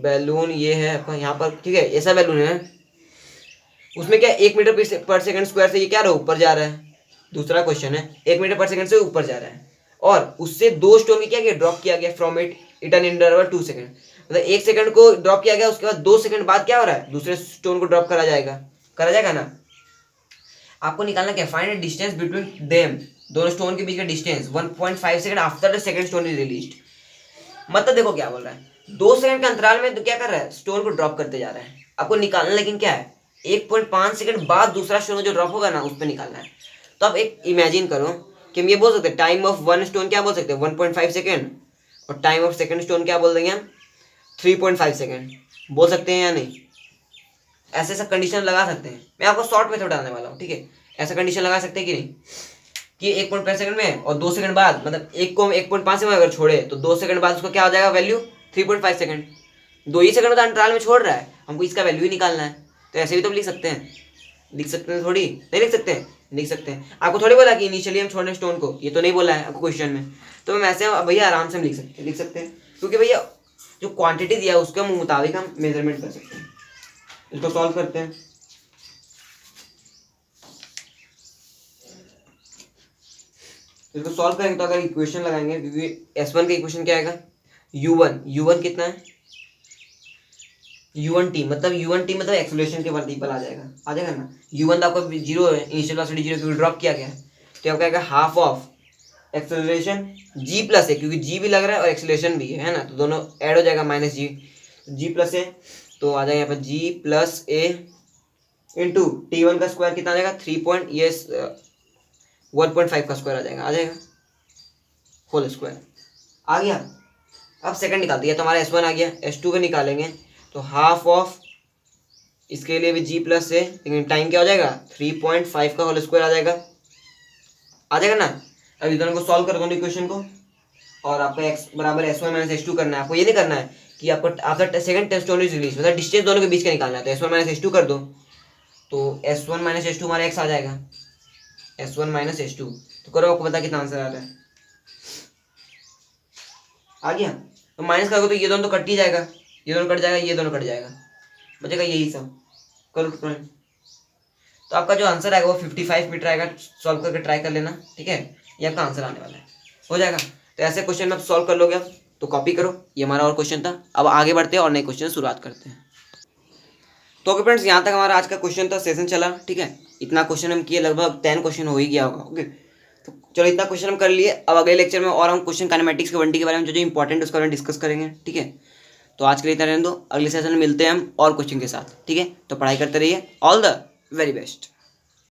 बैलून ये है आपका यहाँ पर, ठीक है, ऐसा बैलून है, उसमें क्या 1 मीटर पर सेकंड स्क्वायर से ये क्या रहा है, ऊपर जा रहा है। दूसरा क्वेश्चन है 1 मीटर पर सेकंड से ऊपर जा रहा है, और उससे 2 स्टोन क्या किया, ड्रॉप किया गया from it an interval 2 second, मतलब 1 सेकंड को ड्रॉप किया गया, उसके बाद 2 सेकंड बाद क्या हो रहा है, दूसरे स्टोन को ड्रॉप करा जाएगा ना। आपको निकालना क्या, फाइंड डिस्टेंस बिटवीन देम, दोनों स्टोन के बीच का distance 1.5 second after the second stone is released. मतलब देखो क्या बोल रहा है, 2 सेकंड के अंतराल में तो क्या कर रहा है, स्टोन को ड्रॉप करते जा रहा है। आपको निकालना लेकिन क्या है, 1.5 सेकंड बाद दूसरा स्टोन जो ड्रॉप होगा ना, उस पर निकालना है। तो आप एक इमेजिन करो कि हम ये बोल सकते हैं, टाइम ऑफ वन स्टोन क्या बोल सकते हैं, 1.5 सेकंड, और टाइम ऑफ सेकंड स्टोन क्या बोल देंगे हम, 3.5 सेकंड बोल सकते हैं या नहीं। ऐसे सब कंडीशन लगा सकते हैं, मैं आपको शॉर्ट मेथड बताने वाला हूँ, ठीक है। ऐसा कंडीशन लगा सकते हैं कि नहीं, कि 1.5 सेकंड में और 2 सेकंड बाद, मतलब एक को 1.5 सेकंड अगर छोड़े तो 2 सेकंड बाद उसका क्या हो जाएगा वैल्यू, 3.5 सेकंड। 2 ही सेकंड का अंतराल में छोड़ रहा है, हमको इसका वैल्यू ही निकालना है। तो ऐसे भी तो लिख सकते हैं थोड़ी, नहीं लिख सकते हैं। आपको थोड़ी बोला कि इनिशियली हम छोड़ने स्टोन को, ये तो नहीं बोला है आपको क्वेश्चन में। तो हम ऐसे भैया आराम से हम लिख सकते हैं, क्योंकि भैया जो क्वांटिटी दिया है उसके मुताबिक हम मेजरमेंट कर सकते हैं। इसको सॉल्व करते हैं। इसको सॉल्व करेंगे तो अगर इक्वेशन लगाएंगे, क्योंकि S1 का इक्वेशन क्या आएगा, U1 कितना है, U1t मतलब एक्सेलरेशन के वर्टिकल आ जाएगा ना। U1 तो आपका 0 है, इनिशियल वेलोसिटी 0 क्योंकि ड्रॉप किया गया है। तो आपका आएगा half of acceleration g plus है, क्योंकि g भी लग रहा है और एक्सेलरेशन भी है ना, तो दोनों ऐड हो जाएगा -g प्लस है, तो आ जाएगा यहाँ पर g plus a into T1 का स्क्वायर कितना आ जाएगा, 1.5 का स्क्वायर आ जाएगा होल स्क्वायर आ गया। अब सेकंड निकाल दिया तो हमारा S1 आ गया, S2 का निकालेंगे तो हाफ ऑफ, इसके लिए भी g प्लस है, लेकिन टाइम क्या हो जाएगा 3.5 का होल स्क्वायर आ जाएगा ना। अब इधर को सॉल्व कर दो इक्वेशन को, और आपका x बराबर S1 - S2 करना है। आपको ये नहीं करना है कि आपको after second test stone is release, मतलब डिस्टेंस दोनों के बीच का निकालना है। तो S1 - S2 कर दो, तो S1 - S2 हमारा x आ जाएगा, S1 - S2। तो करो, आपको पता कितना आंसर आ रहा है, आ गया। तो माइनस करोगे तो ये दोनों तो कट ही जाएगा, ये दोनों कट जाएगा, ये दोनों कट जाएगा, बचेगा यही सब। करो फ्रेंड। तो आपका जो आंसर आएगा वो 55 मीटर आएगा। सॉल्व करके ट्राई कर लेना, ठीक है, ये आपका आंसर आने वाला है, हो जाएगा। तो ऐसे क्वेश्चन में आप सॉल्व कर लोगे आप, तो कॉपी करो। ये हमारा और क्वेश्चन था। अब आगे बढ़ते हैं और नए क्वेश्चन शुरुआत करते हैं। तो ओके फ्रेंड्स, यहाँ तक हमारा आज का क्वेश्चन था, सेशन चला, ठीक है। इतना क्वेश्चन हम किए, लगभग 10 क्वेश्चन हो ही गया होगा। ओके, तो चलो इतना क्वेश्चन हम कर लिए। अब अगले लेक्चर में और हम क्वेश्चन काइनेमेटिक्स के 1D के बारे में जो जो इंपॉर्टेंट उसके बारे में डिस्कस करेंगे, ठीक है। तो आज के लिए इतना रहने दो, अगले सेशन में मिलते हैं हम और क्वेश्चन के साथ, ठीक है। तो पढ़ाई करते रहिए। All the very best.